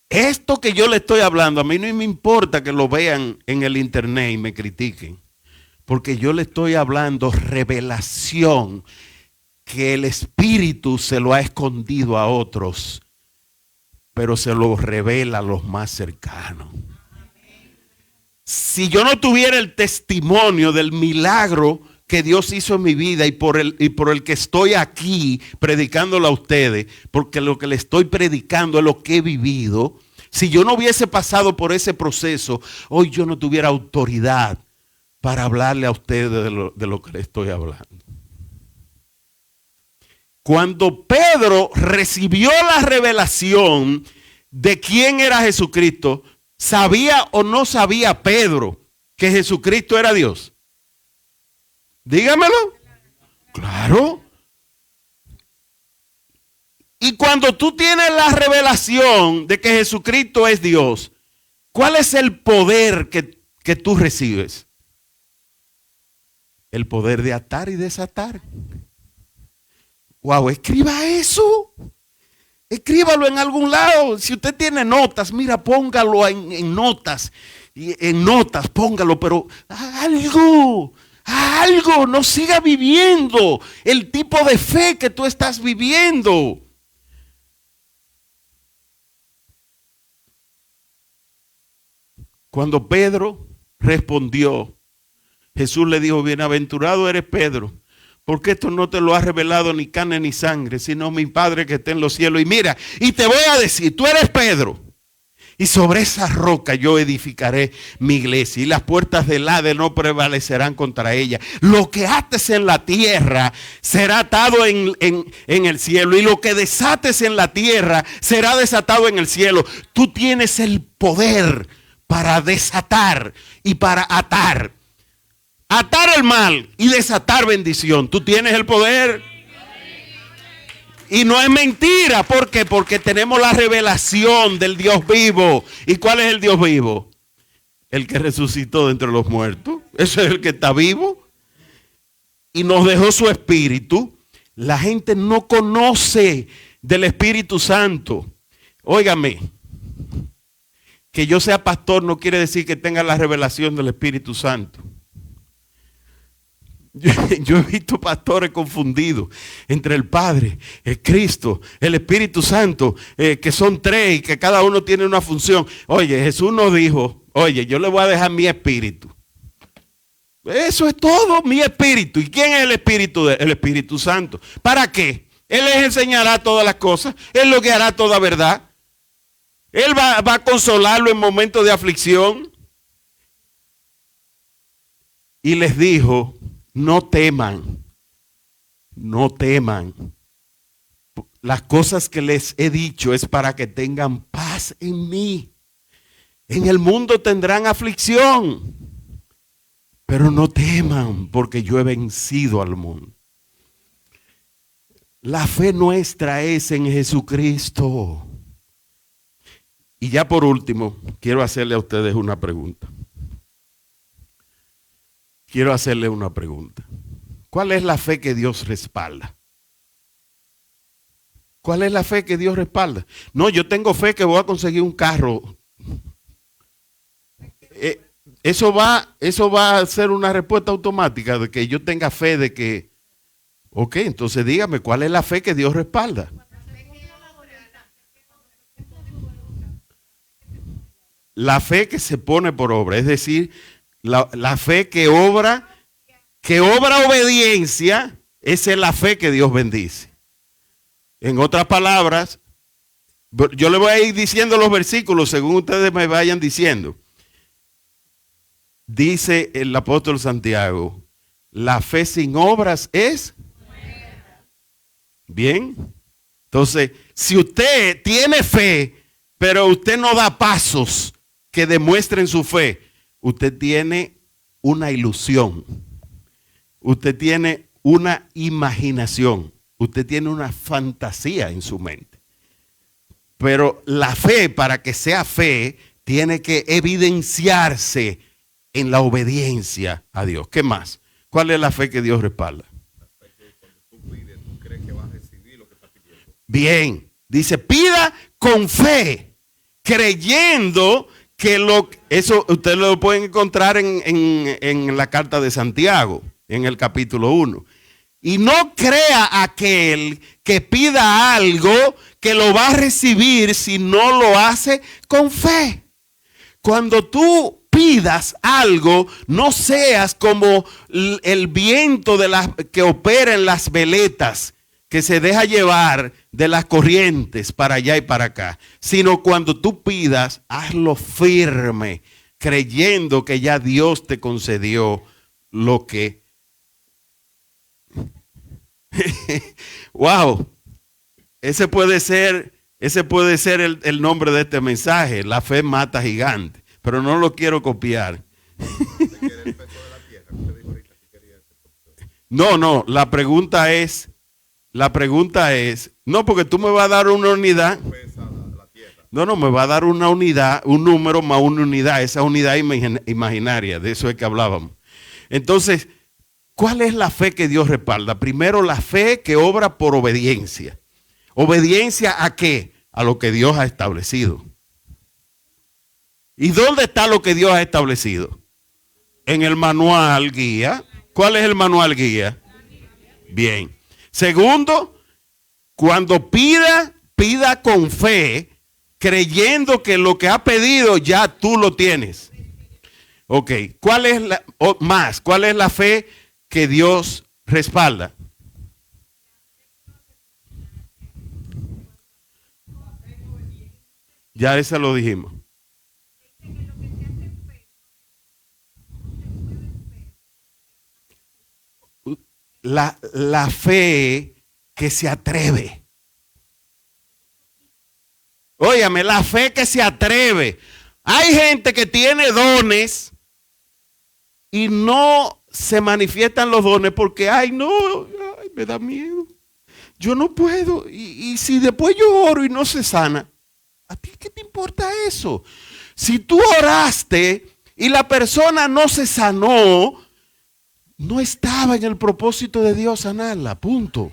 A: Esto que yo le estoy hablando, a mí no me importa que lo vean en el internet y me critiquen, porque yo le estoy hablando revelación que el Espíritu se lo ha escondido a otros, pero se lo revela a los más cercanos. Si yo no tuviera el testimonio del milagro que Dios hizo en mi vida y por el que estoy aquí predicándolo a ustedes, porque lo que le estoy predicando es lo que he vivido, si yo no hubiese pasado por ese proceso, hoy yo no tuviera autoridad para hablarle a ustedes de lo que le estoy hablando. Cuando Pedro recibió la revelación de quién era Jesucristo, ¿sabía o no sabía Pedro que Jesucristo era Dios? Dígamelo. Claro. Y cuando tú tienes la revelación de que Jesucristo es Dios, ¿cuál es el poder que tú recibes? El poder de atar y desatar. Wow, escriba eso. Escríbalo en algún lado. Si usted tiene notas, mira, póngalo en notas. Y en notas, póngalo, pero algo, no siga viviendo el tipo de fe que tú estás viviendo. Cuando Pedro respondió, Jesús le dijo, bienaventurado eres Pedro, porque esto no te lo ha revelado ni carne ni sangre, sino mi Padre que está en los cielos. Y mira, y te voy a decir, tú eres Pedro, y sobre esa roca yo edificaré mi iglesia, y las puertas del Hades no prevalecerán contra ella. Lo que ates en la tierra será atado en el cielo, y lo que desates en la tierra será desatado en el cielo. Tú tienes el poder para desatar y para atar. Atar el mal y desatar bendición. Tú tienes el poder. Y no es mentira. ¿Por qué? Porque tenemos la revelación del Dios vivo. ¿Y cuál es el Dios vivo? El que resucitó de entre los muertos. Ese es el que está vivo. Y nos dejó su espíritu. La gente no conoce del Espíritu Santo. Óigame. Que yo sea pastor no quiere decir que tenga la revelación del Espíritu Santo. Yo he visto pastores confundidos entre el Padre, el Cristo, el Espíritu Santo, que son tres y que cada uno tiene una función. Oye, Jesús nos dijo, oye, yo le voy a dejar mi espíritu. Eso es todo, mi espíritu. ¿Y quién es el Espíritu? El Espíritu Santo. ¿Para qué? Él les enseñará todas las cosas. Él lo guiará toda verdad. Él va a consolarlo en momentos de aflicción. Y les dijo, no teman, no teman. Las cosas que les he dicho es para que tengan paz en mí. En el mundo tendrán aflicción, pero no teman porque yo he vencido al mundo. La fe nuestra es en Jesucristo. Y ya por último, quiero hacerle a ustedes una pregunta. Quiero hacerle una pregunta. ¿Cuál es la fe que Dios respalda? ¿Cuál es la fe que Dios respalda? No, yo tengo fe que voy a conseguir un carro. Eso va a ser una respuesta automática de que yo tenga fe de que, ok, entonces dígame, ¿cuál es la fe que Dios respalda? la fe que se pone por obra, es decir, la fe que obra obediencia, esa es la fe que Dios bendice. En otras palabras, yo le voy a ir diciendo los versículos según ustedes me vayan diciendo. Dice el apóstol Santiago, la fe sin obras es bien. Entonces, si usted tiene fe, pero usted no da pasos que demuestren su fe, usted tiene una ilusión. Usted tiene una imaginación. Usted tiene una fantasía en su mente. Pero la fe, para que sea fe, tiene que evidenciarse en la obediencia a Dios. ¿Qué más? ¿Cuál es la fe que Dios respalda? Bien, dice, pida con fe, creyendo que eso ustedes lo pueden encontrar en la carta de Santiago, en el capítulo 1. Y no crea aquel que pida algo que lo va a recibir si no lo hace con fe. Cuando tú pidas algo, no seas como el viento que opera en las veletas, que se deja llevar de las corrientes para allá y para acá, sino cuando tú pidas, hazlo firme, creyendo que ya Dios te concedió lo que... Wow, ese puede ser el nombre de este mensaje. La fe mata gigantes, pero no lo quiero copiar. No, la pregunta es, no, porque tú me vas a dar una unidad. No, me va a dar una unidad, un número más una unidad, esa unidad imaginaria, de eso es que hablábamos. Entonces, ¿cuál es la fe que Dios respalda? Primero, la fe que obra por obediencia. ¿Obediencia a qué? A lo que Dios ha establecido. ¿Y dónde está lo que Dios ha establecido? En el manual guía. ¿Cuál es el manual guía? Bien. Segundo, cuando pida con fe, creyendo que lo que ha pedido ya tú lo tienes. Ok. ¿Cuál es la fe que Dios respalda? Ya esa lo dijimos. La fe que se atreve. Óyame, la fe que se atreve. Hay gente que tiene dones y no se manifiestan los dones porque, me da miedo. Yo no puedo. Y si después yo oro y no se sana, ¿a ti qué te importa eso? Si tú oraste y la persona no se sanó, no estaba en el propósito de Dios sanarla, punto.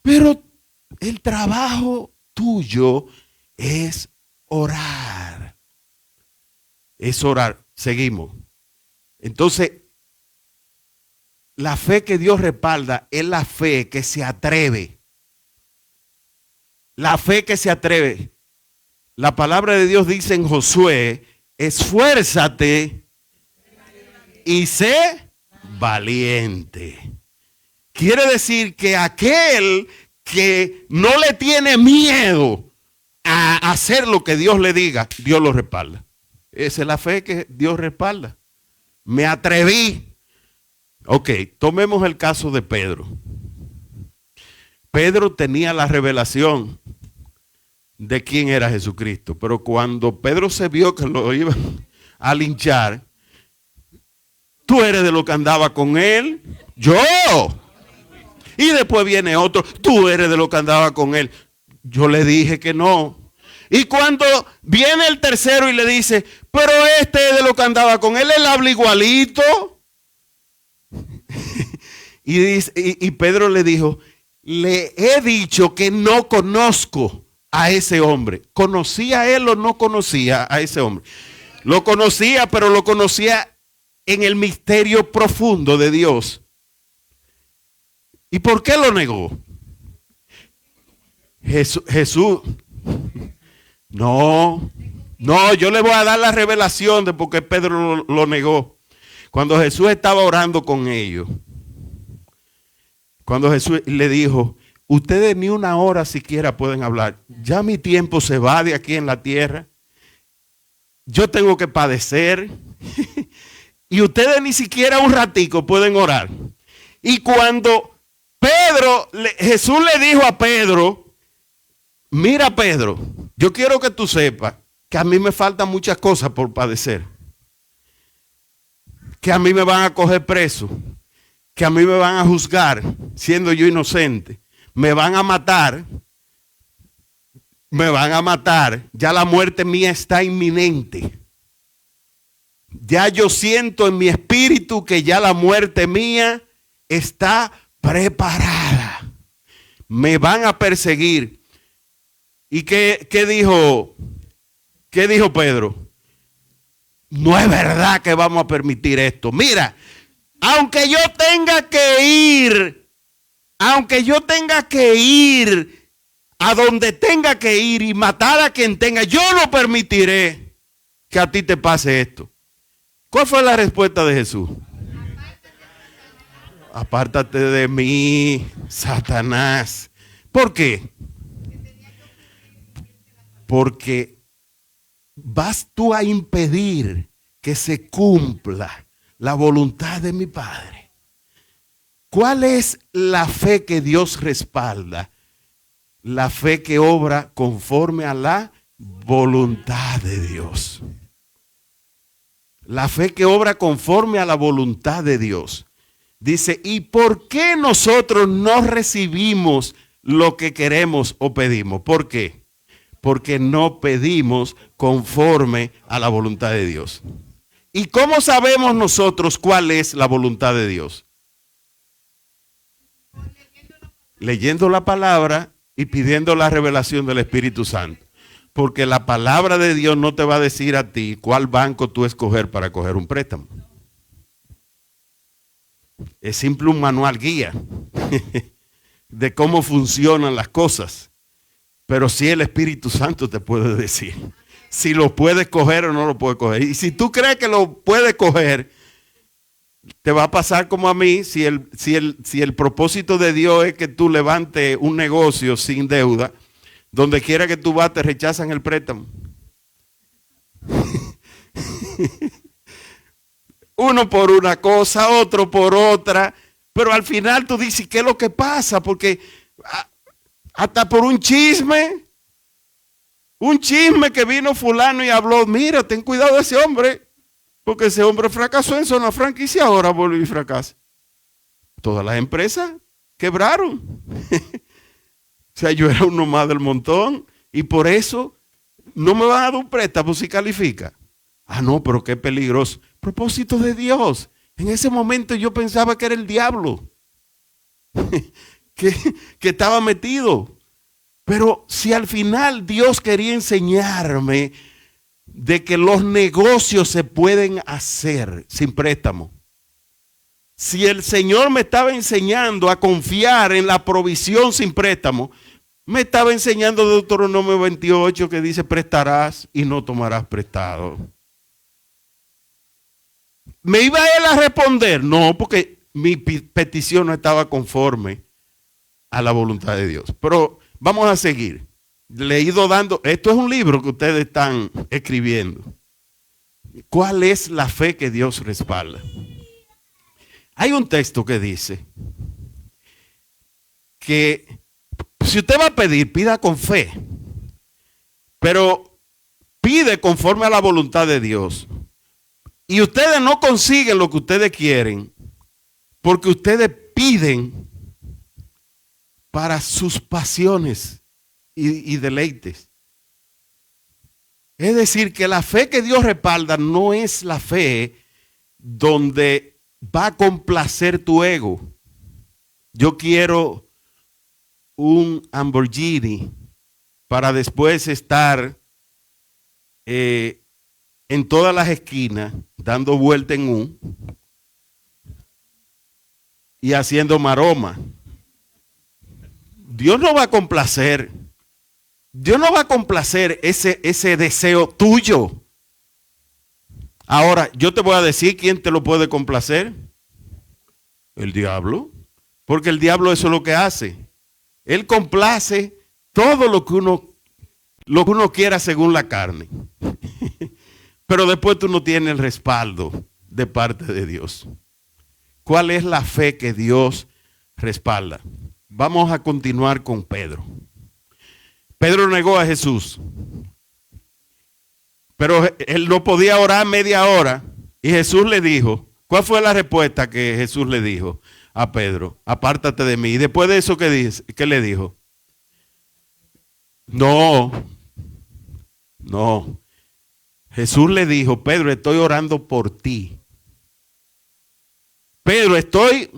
A: Pero el trabajo tuyo es orar. Es orar. Seguimos. Entonces, la fe que Dios respalda es la fe que se atreve. La fe que se atreve. La palabra de Dios dice en Josué, esfuérzate y sé valiente. Quiere decir que aquel que no le tiene miedo a hacer lo que Dios le diga, Dios lo respalda. Esa es la fe que Dios respalda. Me atreví. Ok, tomemos el caso de Pedro. Pedro tenía la revelación de quién era Jesucristo, pero cuando Pedro se vio que lo iban a linchar, tú eres de lo que andaba con él, yo. Y después viene otro, tú eres de lo que andaba con él. Yo le dije que no. Y cuando viene el tercero y le dice, pero este es de lo que andaba con él, él habla igualito. Y Pedro le dijo, le he dicho que no conozco a ese hombre. ¿Conocía él o no conocía a ese hombre? Lo conocía, pero lo conocía en el misterio profundo de Dios. ¿Y por qué lo negó? Jesús No, no, yo le voy a dar la revelación de por qué Pedro lo negó. Cuando Jesús estaba orando con ellos, cuando Jesús le dijo, ustedes ni una hora siquiera pueden hablar. Ya mi tiempo se va de aquí en la tierra. Yo tengo que padecer. Y ustedes ni siquiera un ratico pueden orar. Y cuando Jesús le dijo a Pedro, mira Pedro, yo quiero que tú sepas que a mí me faltan muchas cosas por padecer. Que a mí me van a coger preso. Que a mí me van a juzgar siendo yo inocente. Me van a matar. Me van a matar. Ya la muerte mía está inminente. Ya yo siento en mi espíritu que ya la muerte mía está preparada. Me van a perseguir. ¿Y qué dijo? ¿Qué dijo Pedro? No es verdad que vamos a permitir esto. Mira, aunque yo tenga que ir a donde tenga que ir y matar a quien tenga, yo no permitiré que a ti te pase esto. ¿Cuál fue la respuesta de Jesús? Apártate de mí, Satanás. ¿Por qué? Porque vas tú a impedir que se cumpla la voluntad de mi Padre. ¿Cuál es la fe que Dios respalda? La fe que obra conforme a la voluntad de Dios. La fe que obra conforme a la voluntad de Dios. Dice, ¿y por qué nosotros no recibimos lo que queremos o pedimos? ¿Por qué? Porque no pedimos conforme a la voluntad de Dios. ¿Y cómo sabemos nosotros cuál es la voluntad de Dios? Leyendo la palabra y pidiendo la revelación del Espíritu Santo. Porque la palabra de Dios no te va a decir a ti cuál banco tú escoger para coger un préstamo. Es simple un manual guía de cómo funcionan las cosas. Pero sí el Espíritu Santo te puede decir si lo puedes coger o no lo puedes coger. Y si tú crees que lo puedes coger, te va a pasar como a mí. Si el propósito de Dios es que tú levantes un negocio sin deuda, donde quiera que tú vas te rechazan el préstamo. Uno por una cosa, otro por otra. Pero al final tú dices, ¿qué es lo que pasa? Porque hasta por un chisme que vino fulano y habló, mira, ten cuidado de ese hombre, porque ese hombre fracasó en zona franquicia, ahora volvió y fracasa. Todas las empresas quebraron. O sea, yo era uno más del montón y por eso no me van a dar un préstamo si califica. Ah, no, pero qué peligroso. Propósito de Dios. En ese momento yo pensaba que era el diablo que estaba metido. Pero si al final Dios quería enseñarme de que los negocios se pueden hacer sin préstamo. Si el Señor me estaba enseñando a confiar en la provisión sin préstamo, me estaba enseñando Deuteronomio 28 que dice prestarás y no tomarás prestado. ¿Me iba él a responder? No, porque mi petición no estaba conforme a la voluntad de Dios. Pero vamos a seguir. Le he ido dando, esto es un libro que ustedes están escribiendo. ¿Cuál es la fe que Dios respalda? Hay un texto que dice que si usted va a pedir, pida con fe, pero pide conforme a la voluntad de Dios. Y ustedes no consiguen lo que ustedes quieren porque ustedes piden para sus pasiones y deleites. Es decir, que la fe que Dios respalda no es la fe donde va a complacer tu ego. Yo quiero un Lamborghini para después estar en todas las esquinas dando vuelta en U y haciendo maroma. Dios no va a complacer Dios no va a complacer ese deseo tuyo. Ahora, yo te voy a decir quién te lo puede complacer. El diablo. Porque el diablo eso es lo que hace. Él complace todo lo que uno quiera según la carne. Pero después tú no tienes el respaldo de parte de Dios. ¿Cuál es la fe que Dios respalda? Vamos a continuar con Pedro. Pedro negó a Jesús. Pero él no podía orar media hora. Y Jesús le dijo, ¿cuál fue la respuesta que Jesús le dijo a Pedro? Apártate de mí. Y después de eso, ¿qué le dijo? No. Jesús le dijo, Pedro, estoy orando por ti. Pedro, estoy.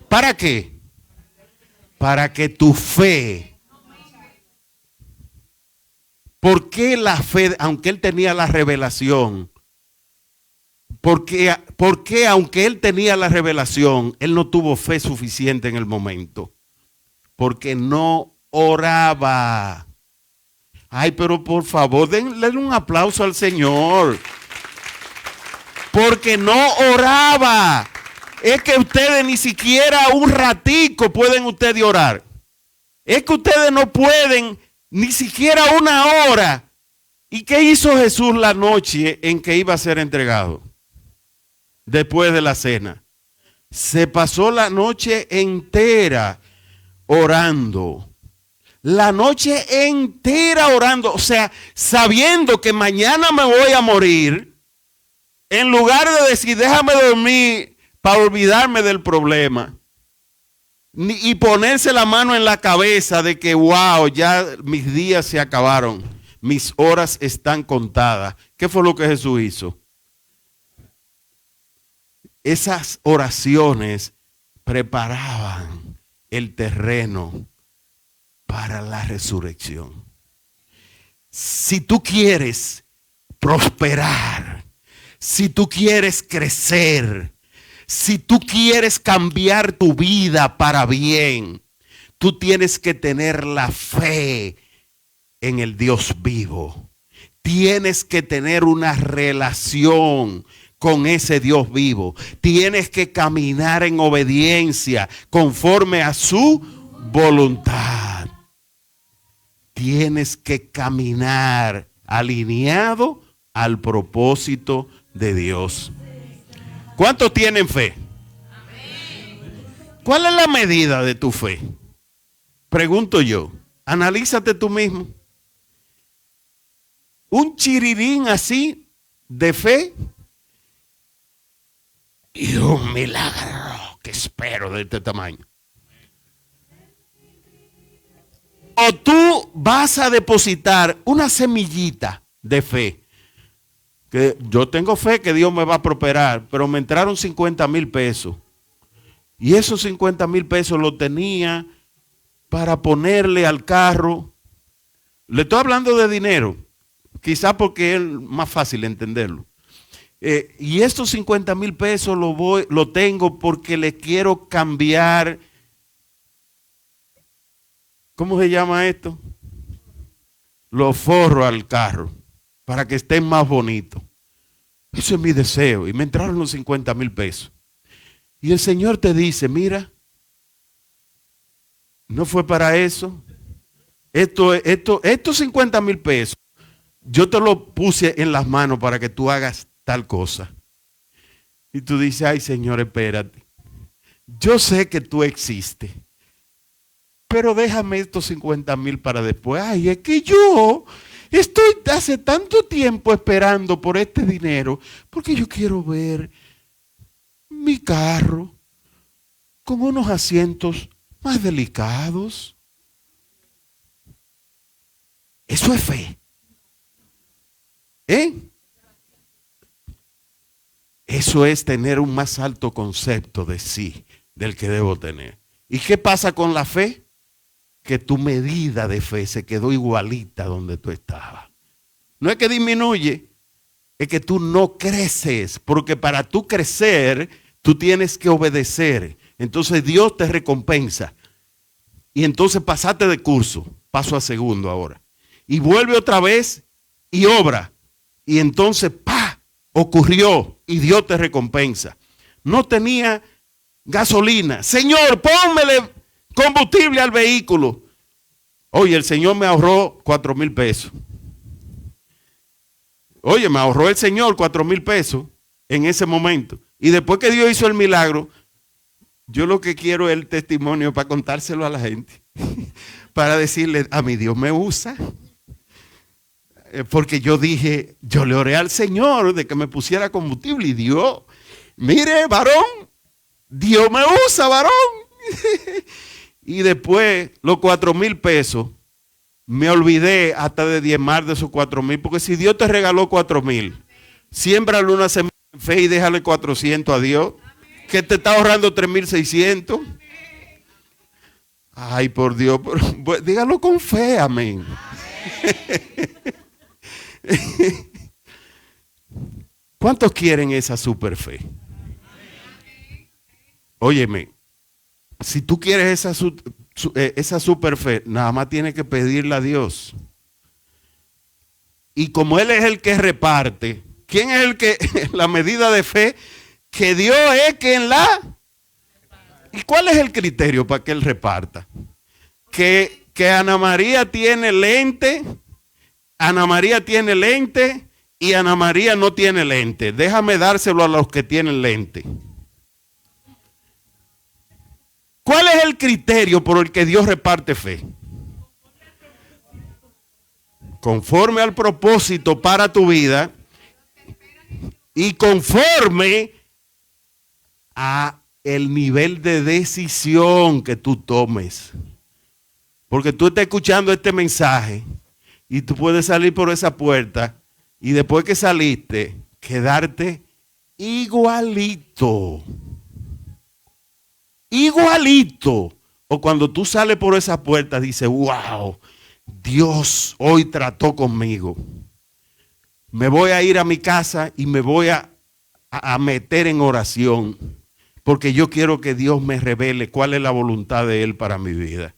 A: ¿Para qué? Para que tu fe. ¿Por qué la fe, aunque él tenía la revelación? ¿Por qué aunque él tenía la revelación, él no tuvo fe suficiente en el momento? Porque no oraba. Ay, pero por favor, denle un aplauso al Señor. Porque no oraba. Es que ustedes ni siquiera un ratico pueden ustedes orar. Es que ustedes no pueden ni siquiera una hora. ¿Y qué hizo Jesús la noche en que iba a ser entregado? Después de la cena. Se pasó la noche entera orando. La noche entera orando. O sea, sabiendo que mañana me voy a morir. En lugar de decir, déjame dormir para olvidarme del problema. Y ponerse la mano en la cabeza de que, wow, ya mis días se acabaron. Mis horas están contadas. ¿Qué fue lo que Jesús hizo? Esas oraciones preparaban el terreno para la resurrección. Si tú quieres prosperar, si tú quieres crecer, si tú quieres cambiar tu vida para bien, tú tienes que tener la fe en el Dios vivo. Tienes que tener una relación con ese Dios vivo. Tienes que caminar en obediencia conforme a su voluntad. Tienes que caminar alineado al propósito de Dios. ¿Cuántos tienen fe? ¿Cuál es la medida de tu fe? Pregunto yo. Analízate tú mismo. Un chirirín así de fe y un milagro que espero de este tamaño. O tú vas a depositar una semillita de fe. Que yo tengo fe que Dios me va a prosperar, pero me entraron 50,000 pesos. Y esos 50,000 pesos los tenía para ponerle al carro. Le estoy hablando de dinero, quizás porque es más fácil entenderlo. Y estos 50,000 pesos lo tengo porque le quiero cambiar. ¿Cómo se llama esto? Los forros al carro para que estén más bonitos. Eso es mi deseo. Y me entraron los 50,000 pesos. Y el Señor te dice, mira, no fue para eso. Estos 50,000 pesos, yo te lo puse en las manos para que tú hagas tal cosa. Y tú dices, ay Señor, espérate. Yo sé que tú existes. Pero déjame estos 50,000 para después. Ay, es que yo estoy hace tanto tiempo esperando por este dinero porque yo quiero ver mi carro con unos asientos más delicados. Eso es fe. Eso es tener un más alto concepto de sí, del que debo tener. ¿Y qué pasa con la fe? Que tu medida de fe se quedó igualita donde tú estabas. No es que disminuye, es que tú no creces, porque para tú crecer, tú tienes que obedecer. Entonces Dios te recompensa. y entonces pasaste de curso, paso a segundo ahora. Y vuelve otra vez y obra. Y entonces, ¡pa! Ocurrió y Dios te recompensa. No tenía gasolina. Señor, pónmele combustible al vehículo. Oye, el Señor me ahorró 4,000 pesos. Oye, me ahorró el Señor 4,000 pesos en ese momento. Y después que Dios hizo el milagro, yo lo que quiero es el testimonio para contárselo a la gente. Para decirle, a mi Dios me usa. Porque yo dije, yo le oré al Señor de que me pusiera combustible y Dios, mire, varón, Dios me usa, varón. Y después los 4,000 pesos, me olvidé hasta de diezmar de esos 4,000, porque si Dios te regaló 4,000, siémbrale una semilla de fe y déjale 400 a Dios, que te está ahorrando 3,600. Ay, por Dios, dígalo con fe, amén. ¿Cuántos quieren esa super fe? Óyeme, si tú quieres esa super fe, nada más tienes que pedirle a Dios. Y como Él es el que reparte, ¿quién es el que, la medida de fe? Que Dios es quien la... ¿Y cuál es el criterio para que Él reparta? Que Ana María tiene lente, Ana María tiene lente y Ana María no tiene lente. Déjame dárselo a los que tienen lente. ¿Cuál es el criterio por el que Dios reparte fe? Conforme al propósito para tu vida y conforme a el nivel de decisión que tú tomes. Porque tú estás escuchando este mensaje y tú puedes salir por esa puerta y después que saliste, quedarte igualito. Igualito. O cuando tú sales por esa puerta, dices, wow, Dios hoy trató conmigo. Me voy a ir a mi casa y me voy a meter en oración. Porque yo quiero que Dios me revele cuál es la voluntad de Él para mi vida.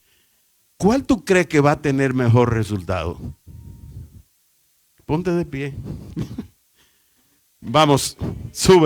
A: ¿Cuál tú crees que va a tener mejor resultado? Ponte de pie. Vamos, sube.